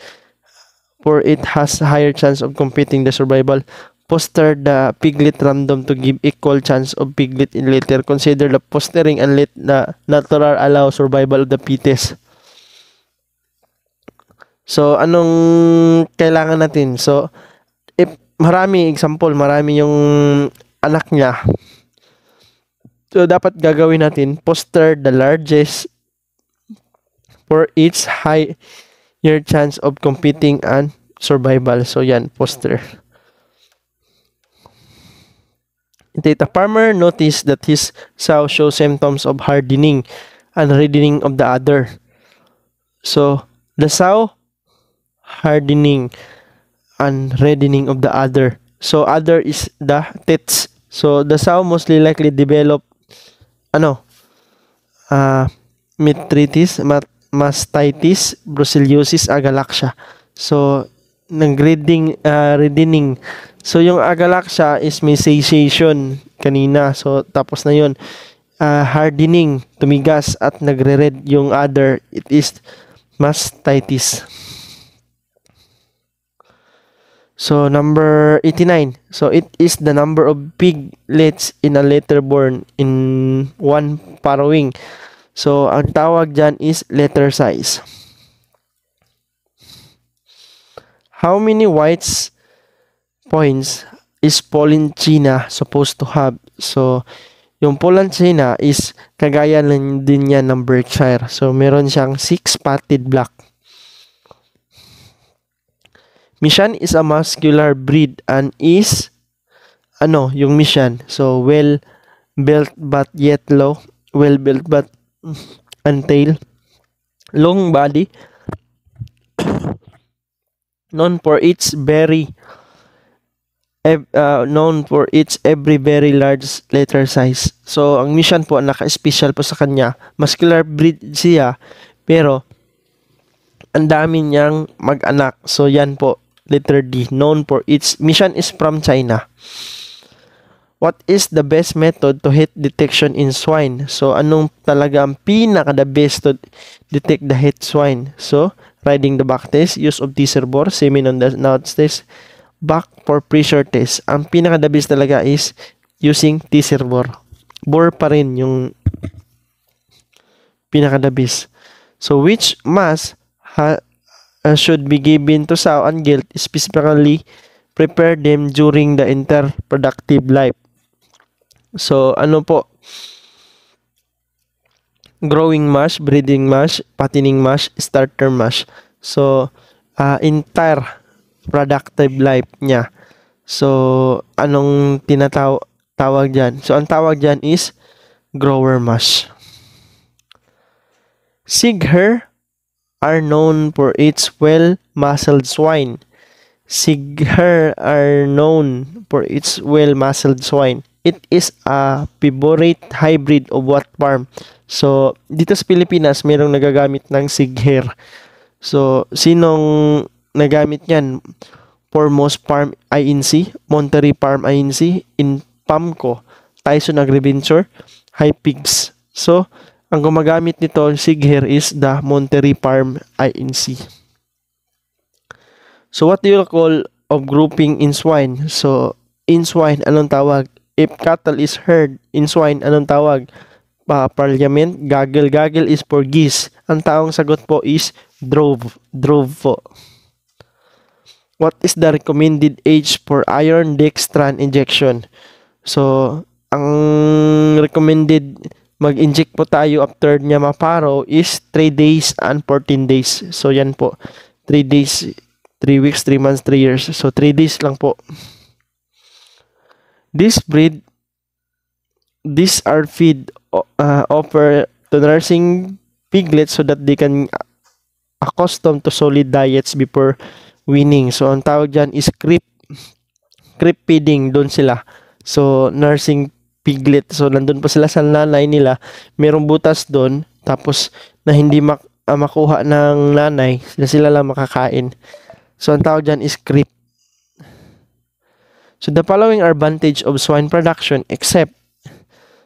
for it has a higher chance of competing the survival. Poster the piglet random to give equal chance of piglet in litter. Consider the postering and let the natural allow survival of the fetus. So, anong kailangan natin? So, if marami yung anak niya. So, dapat gagawin natin, poster the largest for its higher chance of competing and survival. So, yan, poster. The farmer noticed that his sow shows symptoms of hardening and reddening of the udder. So, the sow hardening and reddening of the udder. So, udder is the teats. So, the sow mostly likely develop metritis, mastitis, brucellosis, agalaxia. So, reddening. So, yung agalaxia is may satiation kanina. So, tapos na yun. Hardening, tumigas at nagre-red yung udder. It is mastitis. So, number 89. So, it is the number of piglets in a litter born in one farrowing. So, ang tawag dyan is litter size. How many whites points is Pollina supposed to have? So, yung Pollina is kagaya lang din yan ng Berkshire. So, meron siyang 6 spotted black. Mission is a muscular breed and is yung Mission. So, well-built but yet low. Well-built but untail. Long body. Known for its every very large letter size. So, ang Mission po, naka-special po sa kanya. Muscular breed siya, pero ang dami niyang mag-anak. So, yan po, letter D. Known for its Mission is from China. What is the best method to heat detection in swine? So, anong talaga ang pinaka-the best to detect the heat swine? So, riding the back test, use of teaser bore, semen on the snout test, back for pressure test. Ang pinaka-the best talaga is using teaser bore. Bore pa rin yung pinaka-the best. So, which mass should be given to sow and gilt, specifically prepare them during the interproductive life. So, ano po? Growing mash, breeding mash, fattening mash, starter mash. So, entire productive life niya. So, anong tawag dyan? So, ang tawag dyan is grower mash. Sigher are known for its well-muscled swine. Sigher are known for its well-muscled swine. it is a favorite hybrid of what farm. So, dito sa Pilipinas, mayroong nagagamit ng Sigher. So, sinong nagamit yan? Foremost Farm Inc., Monterey Farm Inc., in Pamco, Tyson Agriventure, Hypigs. So, ang gumagamit nito, Sigher, is the Monterey Farm Inc. So, what do you call of grouping in swine? So, in swine, anong tawag? If cattle is herd, in swine, anong tawag? Parliament, gaggle. Gaggle is for geese. Ang taong sagot po is drove. Drove po. What is the recommended age for iron dextran injection? So, ang recommended mag-inject po tayo after niya maparo is 3 days and 14 days. So, yan po. 3 days, 3 weeks, 3 months, 3 years. So, 3 days lang po. This breed, these are feed offer to nursing piglets so that they can accustomed to solid diets before weaning. So, ang tawag dyan is creep feeding. Doon sila. So, nursing piglet. So, nandun pa sila sa nanay nila. Merong butas doon. Tapos, na hindi makuha ng nanay. Sila lang makakain. So, ang tawag dyan is creep. So, the following are advantage of swine production except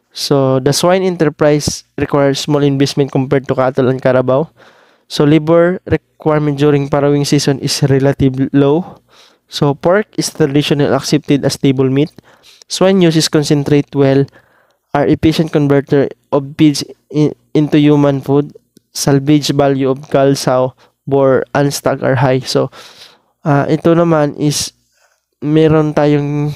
so, the swine enterprise requires small investment compared to cattle and carabao. So, labor requirement during farrowing season is relatively low. So, pork is traditionally accepted as table meat. Swine uses concentrate well, are efficient converter of feeds into human food. Salvage value of cull, sow, boar, and stag are high. So, ito naman is meron tayong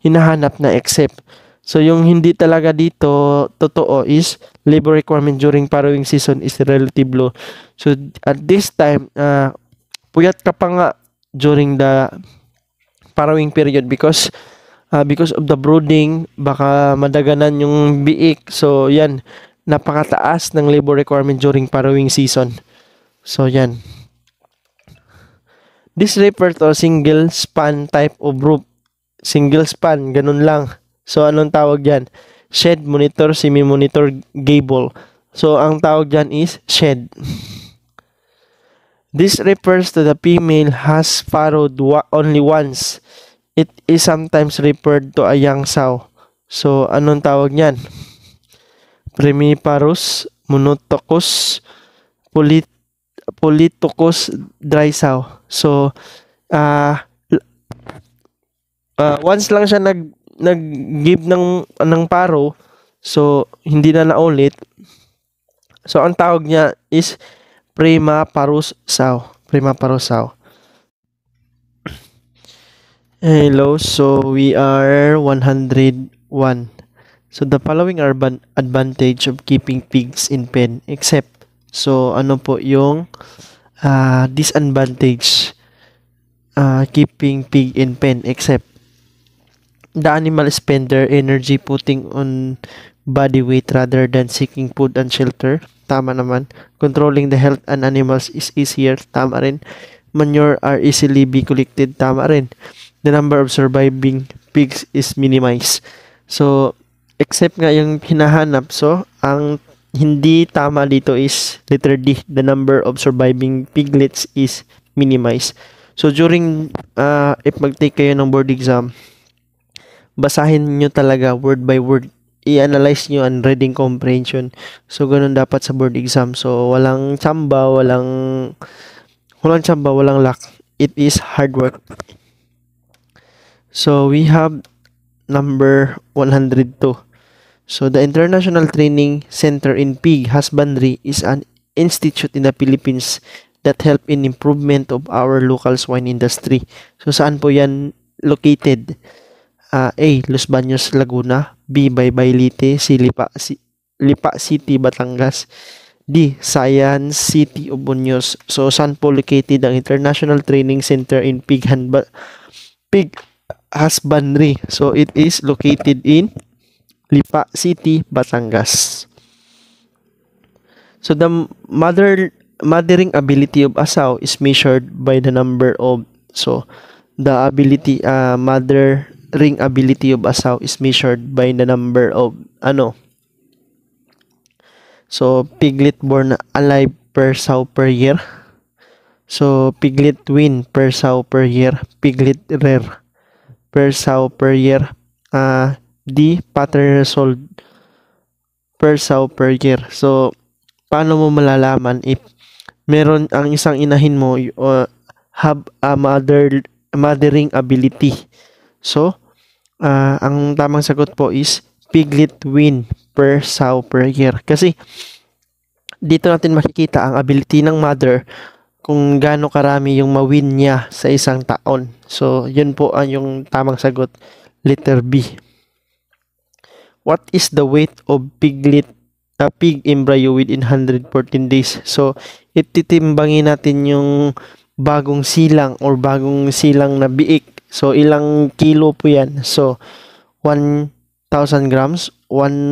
hinahanap na except. So, yung hindi talaga dito totoo is labor requirement during farrowing season is relatively low. So, at this time, puyat ka pa nga during the farrowing period because of the brooding, baka madaganan yung biik. So, yan, napakataas ng labor requirement during farrowing season. So, yan. This refers to a single span type of roof. Single span, ganun lang. So, anong tawag dyan? Shed, monitor, semi-monitor, gable. So, ang tawag dyan is shed. This refers to the female has farrowed only once. It is sometimes referred to a young sow. So, anong tawag niyan? Primiparus, monotocus, polytocus, dry sow. So, once lang siya nag-give ng paro, so hindi na naulit. So ang tawag niya is primiparus sow. Primiparus sow. Hello, so we are 101. So the following are advantage of keeping pigs in pen except. So ano po yung disadvantage keeping pig in pen except the animal spend their energy putting on body weight rather than seeking food and shelter. Tama naman. Controlling the health and animals is easier. Tama rin. Manure are easily be collected. Tama rin. The number of surviving pigs is minimized. So, except nga yung hinahanap. So, ang hindi tama dito is letter D. The number of surviving piglets is minimized. So, during, if mag-take kayo ng board exam, basahin nyo talaga word by word. I-analyze nyo ang reading comprehension. So, ganun dapat sa board exam. So, walang tsamba, walang luck. It is hard work. So, we have number 102. So, the International Training Center in Pig Husbandry is an institute in the Philippines that help in improvement of our local swine industry. So, saan po yan located? A. Los Baños, Laguna. B. Baybaylite, Lipa City, Batangas. D. Science City of Muñoz. So, saan po located ang International Training Center in Pig Husbandry? So, it is located in Lipa City, Batangas. So, the mothering ability of a sow is measured by the number of, so, the ability, ring ability of a sow is measured by the number of So piglet born alive per sow per year. So piglet win per sow per year. Piglet rare per sow per year. D pattern sold per sow per year. So paano mo malalaman if meron ang isang inahin mo have a mothering ability? So ang tamang sagot po is piglet win per sow per year. Kasi dito natin makikita ang ability ng mother kung gaano karami yung ma-win niya sa isang taon. So, yun po ang yung tamang sagot. Letter B. What is the weight of pig embryo within 114 days? So, ititimbangin natin yung bagong silang or bagong silang na biik. So, ilang kilo po yan? So, 1,000 grams, 2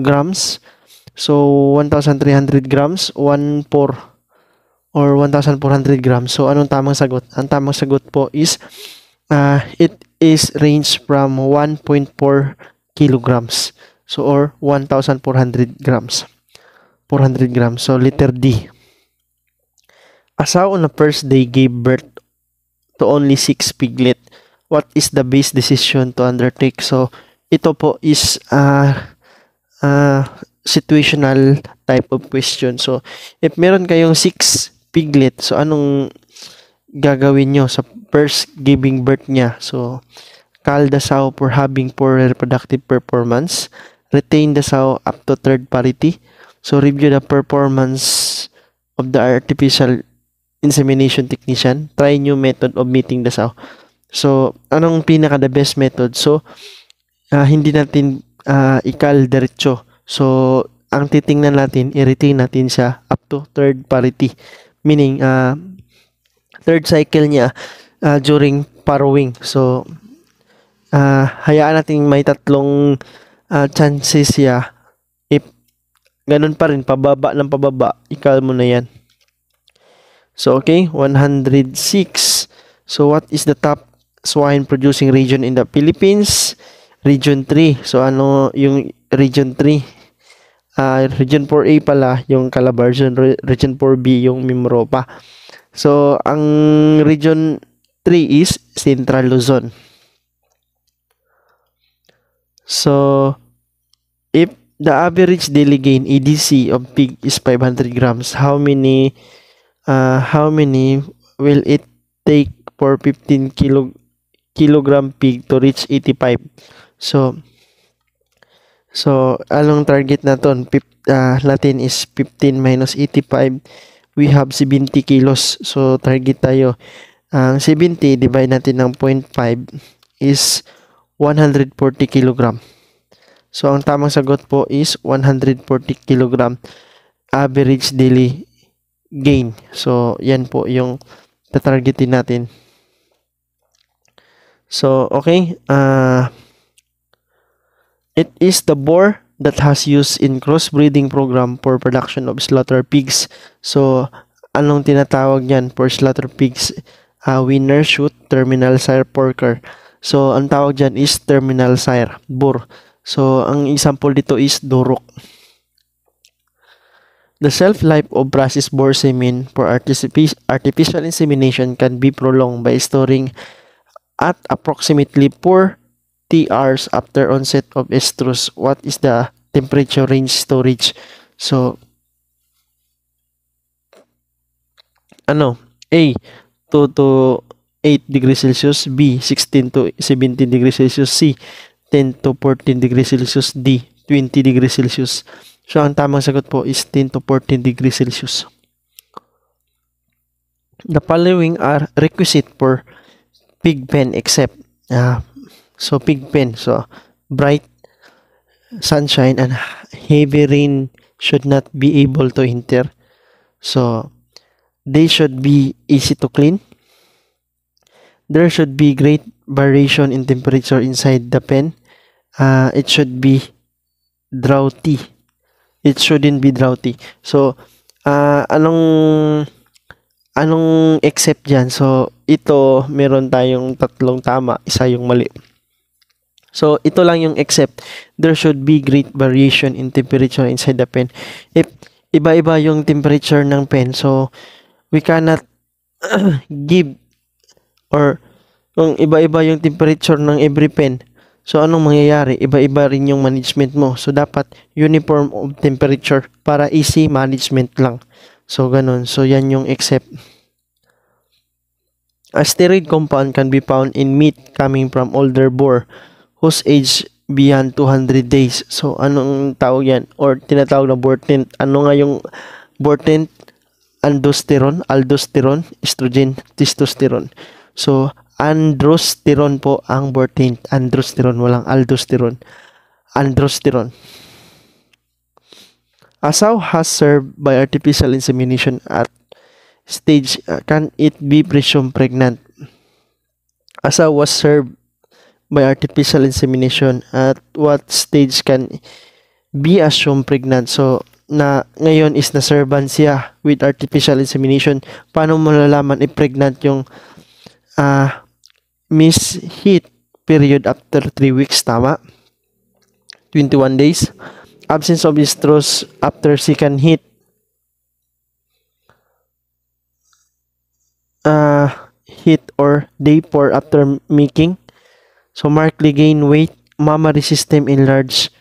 grams, so 1,300 grams, 1,400 or 1,400 grams. So, anong tamang sagot? Ang tamang sagot po is it is range from 1.4 kilograms. So, or 1,400 grams. 400 grams. So, letter D. A sow on the first day gave birth to only 6 piglet. What is the best decision to undertake? So, ito po is situational type of question. So, if meron kayong 6 piglet, so anong gagawin nyo sa first giving birth niya? So, cull the sow for having poor reproductive performance. Retain the sow up to third parity. So, review the performance of the artificial insemination technician. Try new method of mating the sow. So, anong pinaka the best method? So, hindi natin ikal diretso. So, ang titingnan natin, i-retain natin siya up to third parity. Meaning, third cycle niya during farrowing. So, hayaan natin may tatlong chances siya. If ganun pa rin, pababa ng pababa, ikal mo na yan. So, okay, 106. So, what is the top swine producing region in the Philippines? Region 3. So, ano yung Region 3? Region 4A pala yung Calabarzon, Region 4B yung Mimaropa. So, ang Region 3 is Central Luzon. So, if the average daily gain EDC of pig is 500 grams, how many will it take for 15 kilogram pig to reach 85? So, anong target natin is 15 minus 85. We have 70 kilos. So, target tayo. Ang 70, divide natin ng 0.5 is 140 kilogram. So, ang tamang sagot po is 140 kilogram average daily gain. So, yan po yung tatargetin natin. So, okay. It is the boar that has used in crossbreeding program for production of slaughter pigs. So, anong tinatawag niyan for slaughter pigs? Winner, shoot, terminal sire, porker. So, ang tawag dyan is terminal sire, boar. So, ang example dito is durok. The shelf life of processed boar semen for artificial insemination can be prolonged by storing at approximately 40 hours after onset of estrus. What is the temperature range storage? So, A, 2 to 8 degrees Celsius. B, 16 to 17 degrees Celsius. C, 10 to 14 degrees Celsius. D, 20 degrees Celsius. So, ang tamang sagot po is 10 to 14 degrees Celsius. The following are requisite for pig pen except so pig pen, so bright sunshine and heavy rain should not be able to enter. So they should be easy to clean. There should be great variation in temperature inside the pen. It should be draughty. It shouldn't be draughty. So anong Anong except dyan? So, ito, meron tayong tatlong tama, isa yung mali. So, ito lang yung except. There should be great variation in temperature inside the pen. If iba-iba yung temperature ng pen, so, we cannot give or kung iba-iba yung temperature ng every pen, so anong mangyayari? Iba-iba rin yung management mo. So, dapat uniform of temperature para easy management lang. So, ganun. So, yan yung except. A steroid compound can be found in meat coming from older boar whose age beyond 200 days. So, anong tawag yan? Or tinatawag na Bortent. Ano nga yung Bortent? Aldosterone, estrogen, testosterone. So, androsterone po ang Bortent. Androsterone, walang aldosterone. Androsterone. A sow has served by artificial insemination at stage, can it be presumed pregnant? A sow was served by artificial insemination at what stage can be assumed pregnant? So, na ngayon is na-servan siya with artificial insemination. Paano mo malalaman i-pregnant yung misheat period after 3 weeks? Tama. 21 days. Absence of estrus after second heat. Heat or day 4 after making. So, markedly gain weight, mammary system enlarged,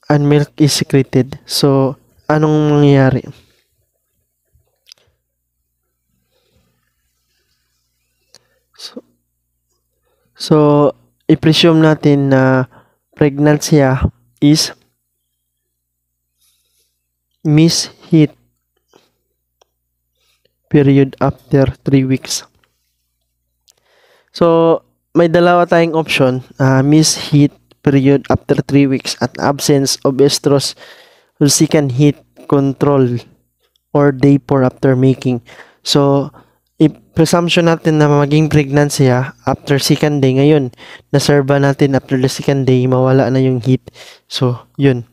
and milk is secreted. So, anong mangyayari? So, i-presume natin na pregnant siya is misheat period after 3 weeks. So, may dalawa tayong option, misheat period after 3 weeks at absence of estrus or second heat control or day 4 after making. So, i-presumption natin na maging pregnant siya after second day. Ngayon, na-serve natin after the second day, mawala na yung heat. So, yun.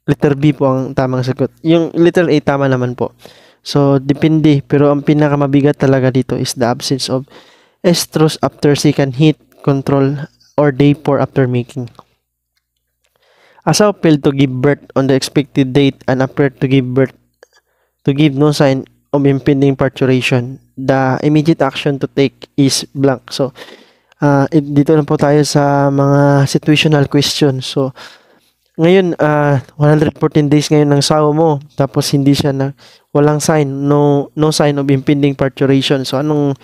Letter B po ang tamang sagot. Yung letter A, tama naman po. So, depende. Pero ang pinakamabigat talaga dito is the absence of estrus after second heat control or day 4 after making. A sow failed to give birth on the expected date and appeared to give no sign of impending parturition. The immediate action to take is blank. So, dito na po tayo sa mga situational question. So, ngayon, 114 days ngayon ng sow mo, tapos hindi siya walang sign, no sign of impending parturition. So, anong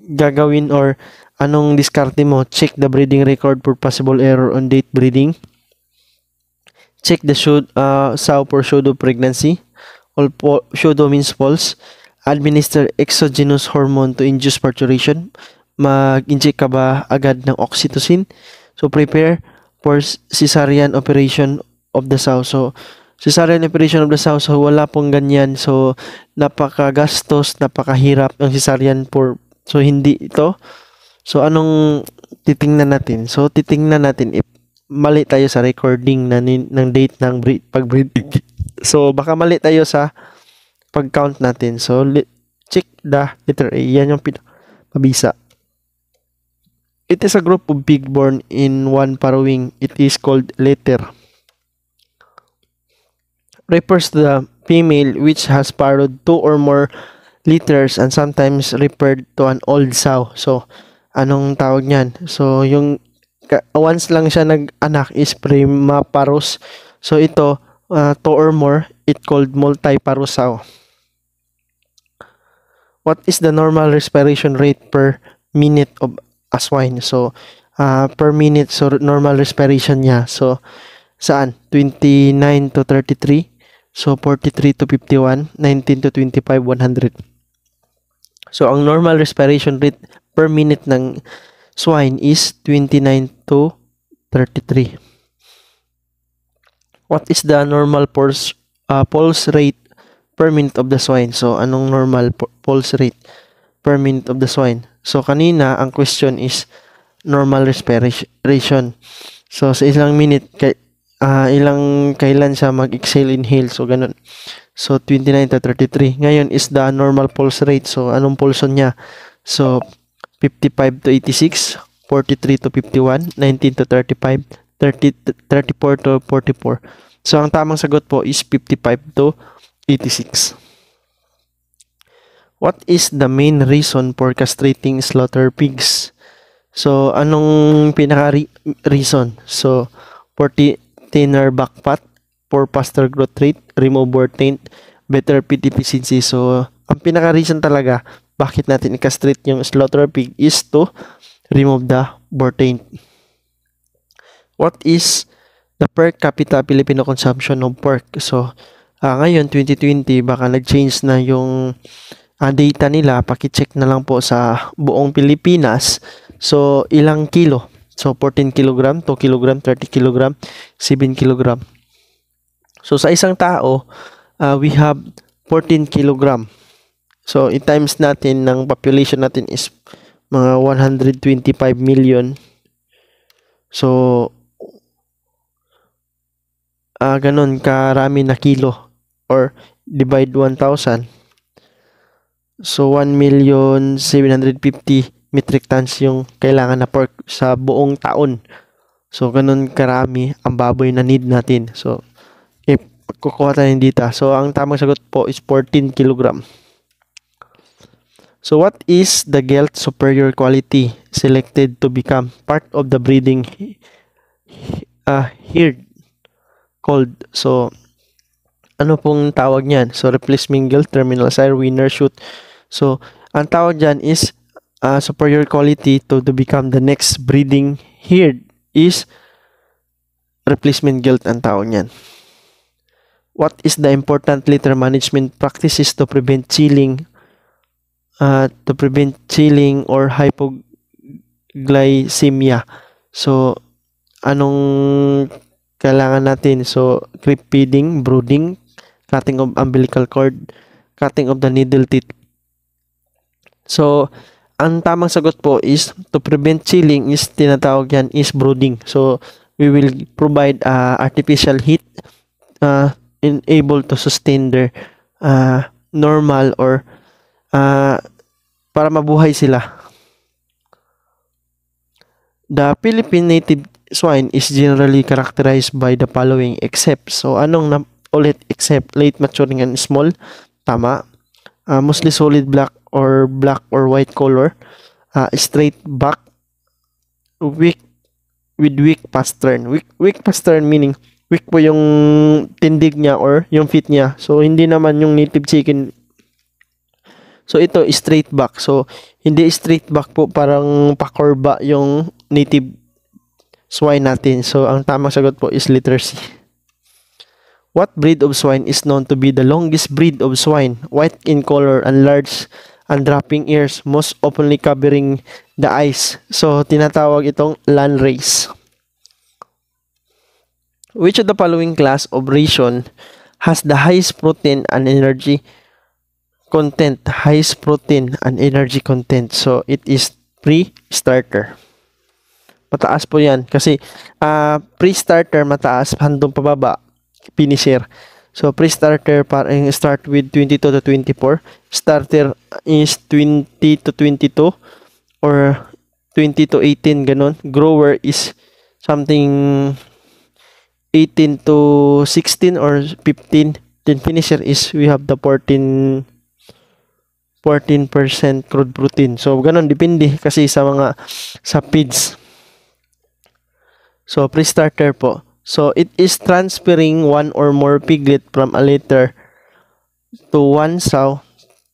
gagawin or anong diskarte mo? Check the breeding record for possible error on date breeding. Check the sow for pseudo pregnancy. Pseudo means false. Administer exogenous hormone to induce parturition. Mag-inject ka ba agad ng oxytocin? So, prepare for cesarean operation of the sow. So, cesarean operation of the sow. So, wala pong ganyan. So, napakagastos, napakahirap ang cesarean so, hindi ito. So, anong titingnan natin? So, titingnan natin if mali tayo sa recording ng date ng pag-breeding. So, baka mali tayo sa pag-count natin. So, check the letter A. Yan yung pabisa. It is a group of pig born in one farrowing. It is called litter. Refers to the female which has farrowed 2 or more litters and sometimes referred to an old sow. So, anong tawag niyan? So, yung once lang siya nag-anak is primiparous. So, ito, 2 or more, it called multiparous sow. What is the normal respiration rate per minute of a swine? So, per minute, so normal respiration niya. So, saan? 29 to 33. So, 43 to 51. 19 to 25, 100. So, ang normal respiration rate per minute ng swine is 29 to 33. What is the normal pulse rate per minute of the swine? So, anong normal pulse rate per minute of the swine? So, kanina, ang question is normal respiration. So, sa isang minute, kailan siya mag-exhale, inhale. So, ganun. So, 29 to 33. Ngayon is the normal pulse rate. So, anong pulso niya? So, 55 to 86, 43 to 51, 19 to 35, 30, 34 to 44. So, ang tamang sagot po is 55 to 86. What is the main reason for castrating slaughter pigs? So, anong pinaka-reason? So, for thinner back fat, for faster growth rate, remove boar taint, better feed efficiency. So, ang pinaka-reason talaga bakit natin i-castrate yung slaughter pig is to remove the boar taint. What is the per capita Filipino consumption of pork? So, ngayon, 2020, baka nag-change na yung data nila. Paki-check na lang po sa buong Pilipinas. So, ilang kilo? So, 14 kg, 2 kg, 30 kg, 7 kg. So, sa isang tao, we have 14 kg. So, i-times natin ng population natin is mga 125 million. So, ganun karami na kilo or divide 1,000. So, 1,750,000 metric tons yung kailangan na pork sa buong taon. So, ganun karami ang baboy na need natin. So, kukuha tayo ng data. So, ang tamang sagot po is 14 kg. So, what is the gelt superior quality selected to become part of the breeding herd called? So, ano pong tawag niyan? So, replacement gelt, terminal sire, winner, shoot. So, ang tawag dyan is superior quality to become the next breeding herd is replacement gelt ang tawag niyan. What is the important litter management practices to prevent chilling or hypoglycemia? So, anong kailangan natin? So, creep feeding, brooding, cutting of umbilical cord, cutting of the needle teeth. So, ang tamang sagot po is to prevent chilling is tinatawag yan is brooding. So, we will provide artificial heat able to sustain their normal or para mabuhay sila. The Philippine native swine is generally characterized by the following except. So, anong except late maturing and small? Tama. Mostly solid black or white color. Straight back. Weak with weak pastern. Weak pastern meaning weak po yung tindig niya or yung feet niya. So, hindi naman yung native chicken. So, ito straight back. So, hindi straight back po, parang pakorba yung native swine natin. So, ang tamang sagot po is letter C. What breed of swine is known to be the longest breed of swine? White in color and large and dropping ears, most openly covering the eyes. So, tinatawag itong landrace. Which of the following class of ration has the highest protein and energy content? Highest protein and energy content. So, it is pre-starter. Mataas po yan. Kasi, pre-starter mataas, handong pababa, finisher. So, pre-starter parang start with 22 to 24. Starter is 20 to 22 or 20 to 18, ganun. Grower is something 18 to 16 or 15. Then finisher is we have the 14% crude protein. So, ganun, depende kasi sa feeds. So, pre-starter po. So, it is transferring one or more piglet from a litter to one sow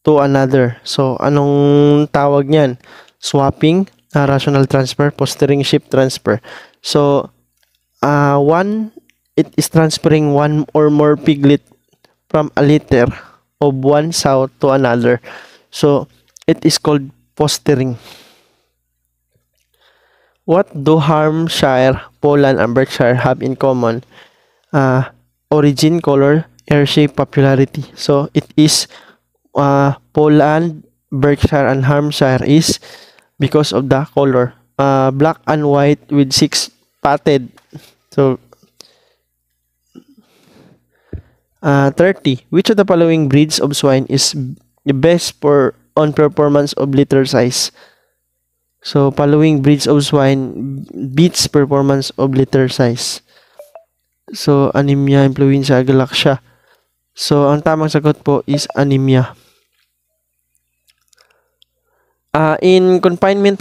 to another. So, anong tawag niyan? Swapping, rational transfer, fostering, shift transfer. So, it is transferring one or more piglet from a litter of one sow to another. So, it is called fostering. What do Hampshire, Poland, and Berkshire have in common? Origin, color, air shape, popularity. So, it is Poland, Berkshire, and Hampshire is because of the color. Black and white with 6 spotted. So, 30. Which of the following breeds of swine is the best for on performance of litter size? So, following breeds of swine beats performance of litter size. So, anemia, influenza, galaxia. So, ang tamang sagot po is anemia. In confinement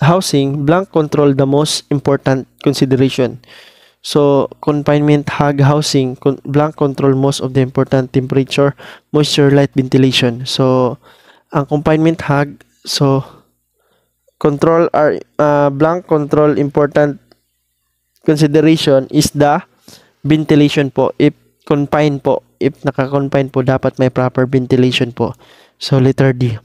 housing, blank control the most important consideration. So, confinement hog housing, blank control most of the important temperature, moisture, light, ventilation. So, ang confinement hog, so, control are, blank control important consideration is the ventilation po. If confined po, if naka-confine po, dapat may proper ventilation po. So, letter D.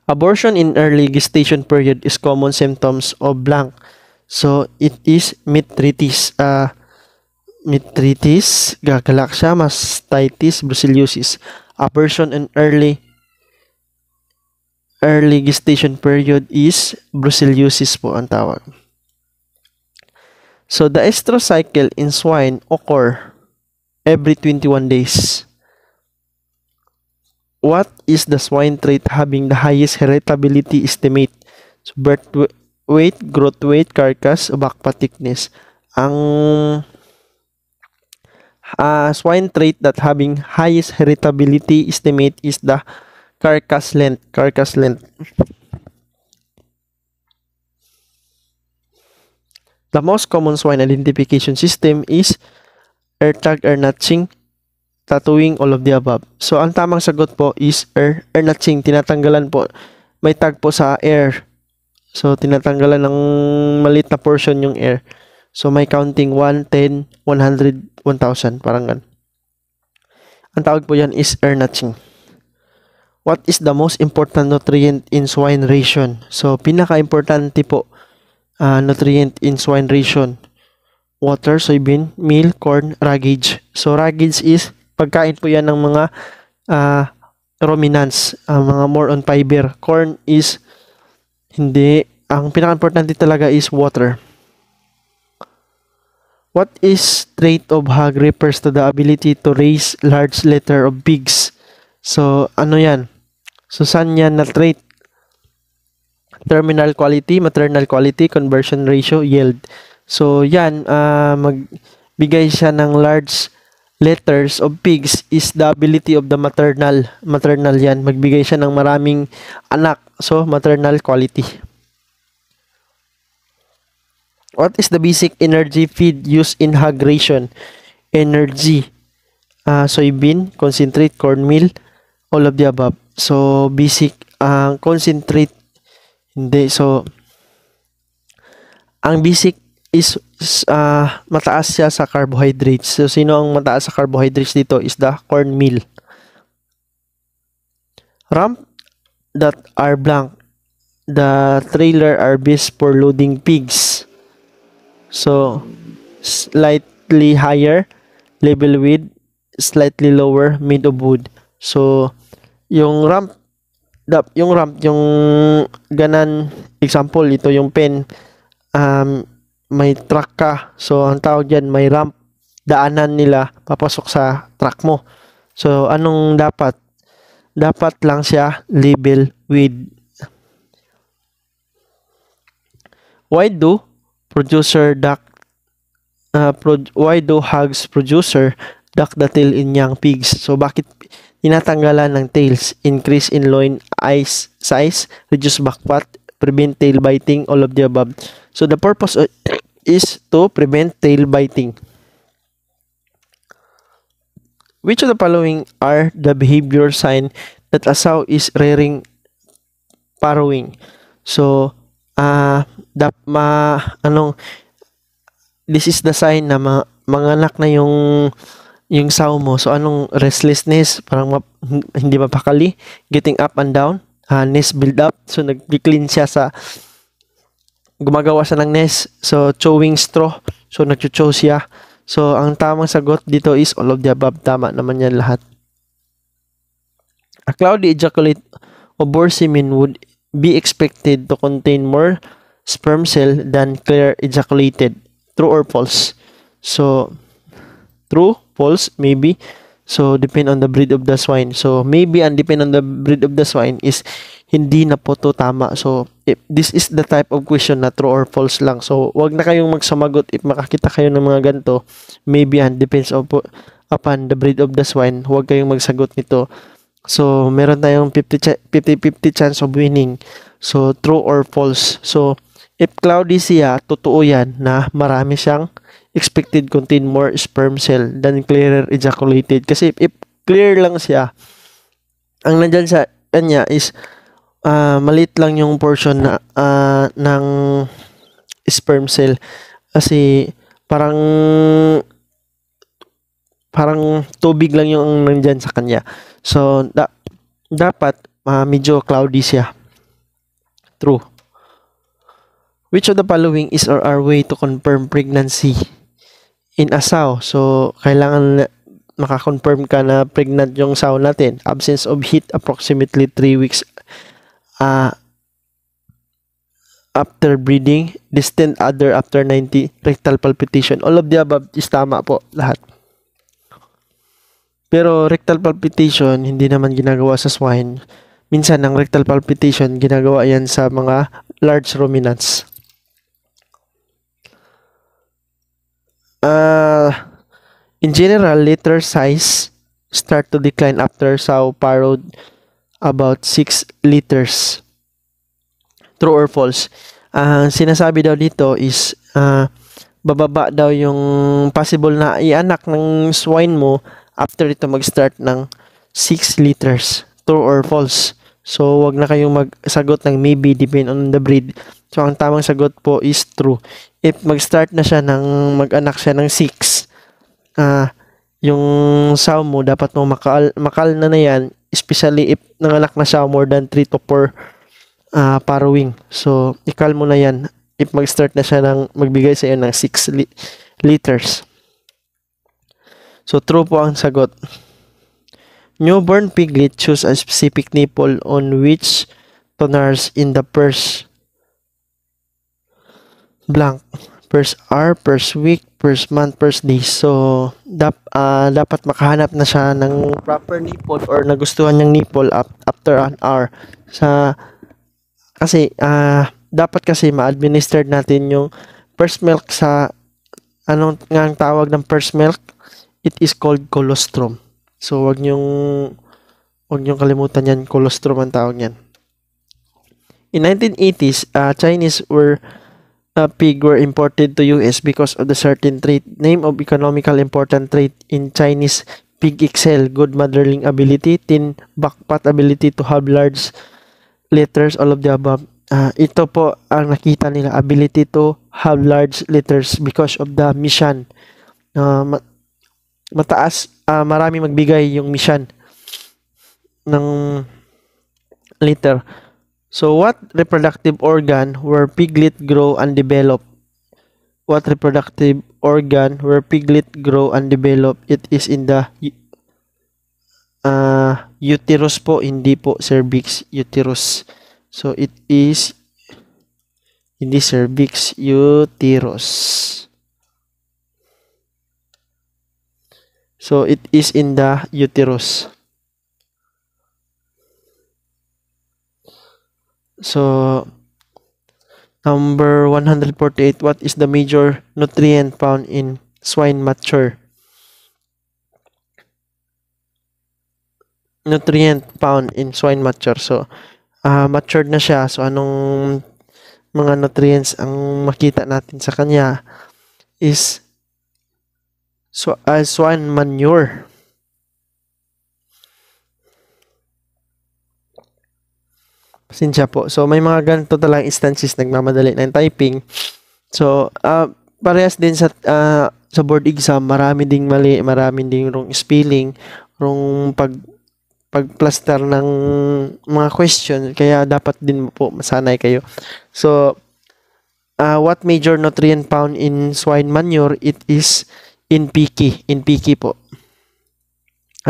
Abortion in early gestation period is common symptoms of blank. So, it is metritis, galaxia, mastitis, brucellosis. Abortion in early gestation period is brucellosis po ang tawag. So, the estrous cycle in swine occur every 21 days. What is the swine trait having the highest heritability estimate? So, birth weight, growth weight, carcass, backpack thickness. Ang swine trait that having highest heritability estimate is the carcass length. The most common swine identification system is air tag, air notching, tattooing, all of the above. So, ang tamang sagot po is air notching. Tinatanggalan po. May tag po sa air. So, tinatanggalan ng maliit na portion yung air. So, may counting 1, 10, 100, 1,000. Parang gan. Ang tawag po yan is air notching. What is the most important nutrient in swine ration? So, pinaka-importante po nutrient in swine ration. Water, soybean, meal, corn, ragage. So, ragage is pagkain po yan ng mga ruminants, mga more on fiber. Corn is hindi. Ang pinaka-importante talaga is water. What is trait of hog refers to the ability to raise large litter of pigs? So, ano yan? So, saan yan na trait? Terminal quality, maternal quality, conversion ratio, yield. So, yan, magbigay siya ng large litters of pigs is the ability of the maternal yan. Magbigay siya ng maraming anak. So, maternal quality. What is the basic energy feed used in hog ration? Energy. Soybean, concentrate, cornmeal, all of the above. So, basic, concentrate, hindi. So, ang basic is mataas siya sa carbohydrates. So, sino ang mataas sa carbohydrates dito is the cornmeal. Ramp that are blank. The trailer are best for loading pigs. So, slightly higher, level with, slightly lower, mid of wood. So, yung ramp, yung ganan, example, ito yung pen, may truck ka. So, ang tawag dyan, may ramp. Daanan nila, papasok sa truck mo. So, anong dapat? Dapat lang siya label with. Why do hogs producer duck the tail in young pigs? So, bakit tinatanggalan ng tails? Increase in loin size, reduce back fat, prevent tail biting, all of the above. So, the purpose is to prevent tail biting. Which of the following are the behavior sign that a sow is rearing farrowing? So, this is the sign na manganak na yung sow mo. So, anong restlessness? Parang hindi mapakali. Getting up and down. Nest build up. So, nag-clean siya gumagawa siya ng nest. So, chewing straw. So, nag-chew siya. So, ang tamang sagot dito is all of the above. Tama naman yan lahat. A cloudy ejaculate of boar semen would be expected to contain more sperm cell than clear ejaculated. True or false? So, True, false, maybe. So, depend on the breed of the swine. So, maybe and depend on the breed of the swine is hindi na po to tama. So, if this is the type of question na true or false lang. So, wag na kayong magsumagot if makakita kayo ng mga ganito. Maybe and depends upon the breed of the swine. Huwag kayong magsagot nito. So, meron tayong 50-50 chance of winning. So, true or false. So, if cloudy siya, totoo yan na marami siyang expected contain more sperm cell than clearer ejaculated. Kasi if clear lang siya, ang nandyan sa kanya is maliit lang yung portion na ng sperm cell. Kasi parang tubig lang yung nandyan sa kanya. So, dapat medyo cloudy siya. True. Which of the following is or our way to confirm pregnancy in a sow? So, kailangan makakonfirm ka na pregnant yung sow natin. Absence of heat approximately 3 weeks after breeding. Distant other after 90. Rectal palpitation. All of the above is tama po lahat. Pero rectal palpitation, hindi naman ginagawa sa swine. Minsan, ang rectal palpitation, ginagawa yan sa mga large ruminants. In general, litter size start to decline after sow farrowed about 6 liters. True or false? Sinasabi daw dito is bababa daw yung possible na ianak ng swine mo after ito mag-start ng 6 liters. True or false? So, wag na kayong magsagot ng maybe, depend on the breed. So, ang tamang sagot po is true. If mag-start na siya mag-anak siya ng 6, yung sow mo, dapat mo makal na yan, especially if nanganak na siya more than 3 to 4 farrowing. So, ikal mo na yan if mag-start na siya magbigay sa iyo ng 6 liters. So, true po ang sagot. Newborn piglet choose a specific nipple on which to nurse in the first blank. First hour, first week, first month, first day. So, dapat makahanap na siya ng proper nipple or nagustuhan niyang nipple after an hour. Kasi, dapat kasi ma-administer natin yung first milk sa, anong nga ang tawag ng first milk? It is called colostrum. So, wag niyong kalimutan yan. Colostrum ang tawag yan. In 1980s, Chinese pig were imported to US because of the certain trait. Name of economical important trait in Chinese pig excel: good mothering ability, thin backpat ability to have large litters, all of the above. Ito po ang nakita nila, ability to have large litters because of the mission. Mataas, marami magbigay yung mission ng litter. So, what reproductive organ where piglet grow and develop? What reproductive organ where piglet grow and develop? It is in the uterus po, hindi po cervix, uterus. So, it is hindi cervix, uterus. So, it is in the uterus. So, number 148, what is the major nutrient found in swine mature? Nutrient found in swine mature. So, matured na siya. So, anong mga nutrients ang makita natin sa kanya is swine manure. Pasensya po. So, may mga ganito talang instances nagmamadali ng typing. So, parehas din sa board exam, marami ding mali, marami ding wrong spelling, wrong pagplaster ng mga question. Kaya dapat din po masanay kayo. So, what major nutrient found in swine manure? It is NPK. NPK po.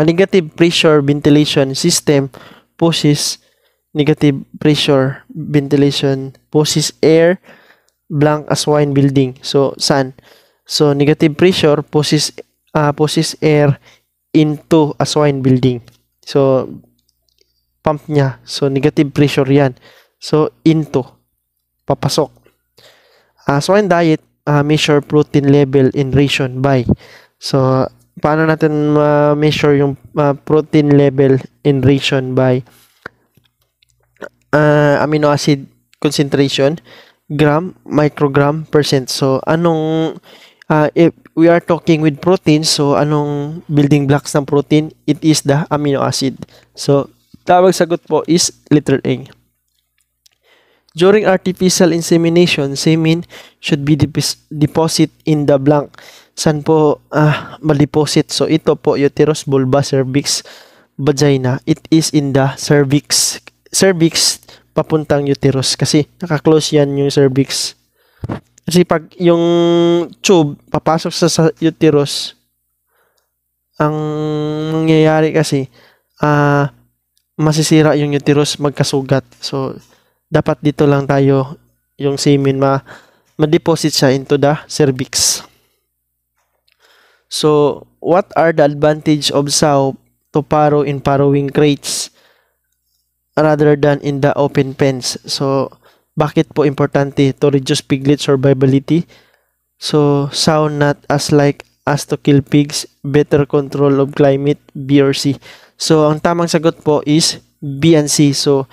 A negative pressure ventilation system pushes air blank as swine building. So, sun. So, negative pressure pushes pushes air into a swine building. So, pump niya. So, negative pressure yan. So, into. Papasok. Swine diet, measure protein level in ration by. So, paano natin ma-measure yung protein level in ration by amino acid concentration, gram, microgram, percent. So, if we are talking with protein, so anong building blocks ng protein? It is the amino acid. So, tawag sagot po is letter A. During artificial insemination, semen should be deposit in the blank. Saan po ma-deposit? So, ito po, uterus, vulva, cervix, vagina. It is in the cervix. Cervix, papuntang uterus. Kasi naka-close yan yung cervix. Kasi pag yung tube papasok sa uterus, ang mangyayari kasi, masisira yung uterus, magkasugat. So, dapat dito lang tayo yung semen ma-deposit siya into the cervix. So, what are the advantage of sow to farrow in farrowing crates rather than in the open pens? So, bakit po importante to reduce piglet survivability? So, sow not as like as to kill pigs, better control of climate, B or C. So, ang tamang sagot po is B and C. So,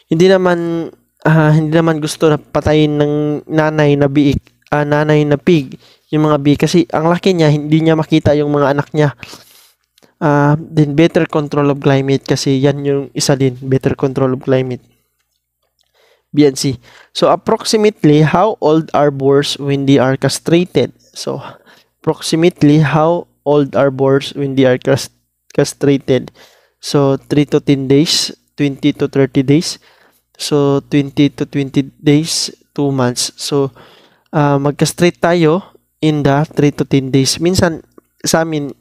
hindi naman gusto na patayin ng nanay na pig yung mga bee kasi ang laki niya, hindi niya makita yung mga anak niya. Then better control of climate kasi yan yung isa din, better control of climate. B and C. So approximately how old are boars when they are castrated? So approximately how old are boars when they are castrated? So 3 to 10 days, 20 to 30 days. So, 20 to 20 days, 2 months. So, mag-castrate tayo in the 3 to 10 days. Minsan, sa amin,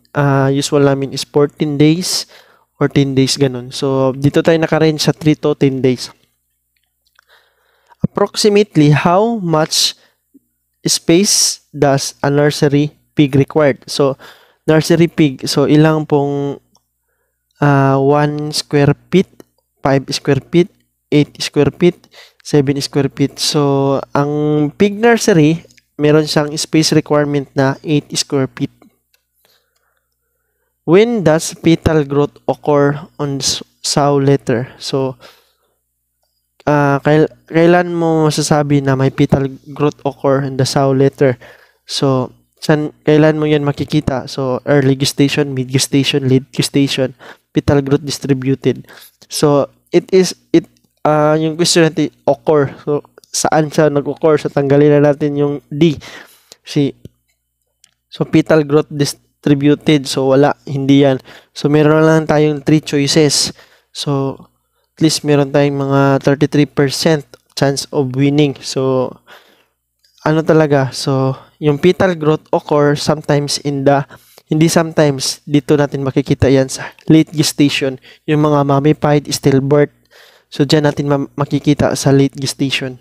usual namin is 14 days or 10 days, ganun. So, dito tayo naka-range sa 3 to 10 days. Approximately, how much space does a nursery pig required? So, nursery pig, so ilang pong 1 square feet, 5 square feet, 8 square feet, 7 square feet. So, ang pig nursery, meron siyang space requirement na 8 square feet. When does fetal growth occur on sow litter? So, kailan mo masasabi na may fetal growth occur in the sow litter? So, kailan mo yan makikita? So, early gestation, mid gestation, late gestation, fetal growth distributed. So, yung question natin, occur. So, saan siya nag-occur? So, tanggalin na natin yung D. So, fetal growth distributed. So, wala. Hindi yan. So, meron lang tayong 3 choices. So, at least meron tayong mga 33% chance of winning. So, ano talaga? So, yung fetal growth occur sometimes hindi sometimes, dito natin makikita yan sa late gestation. Yung mga mummified, stillbirth. So, dyan natin makikita sa late gestation.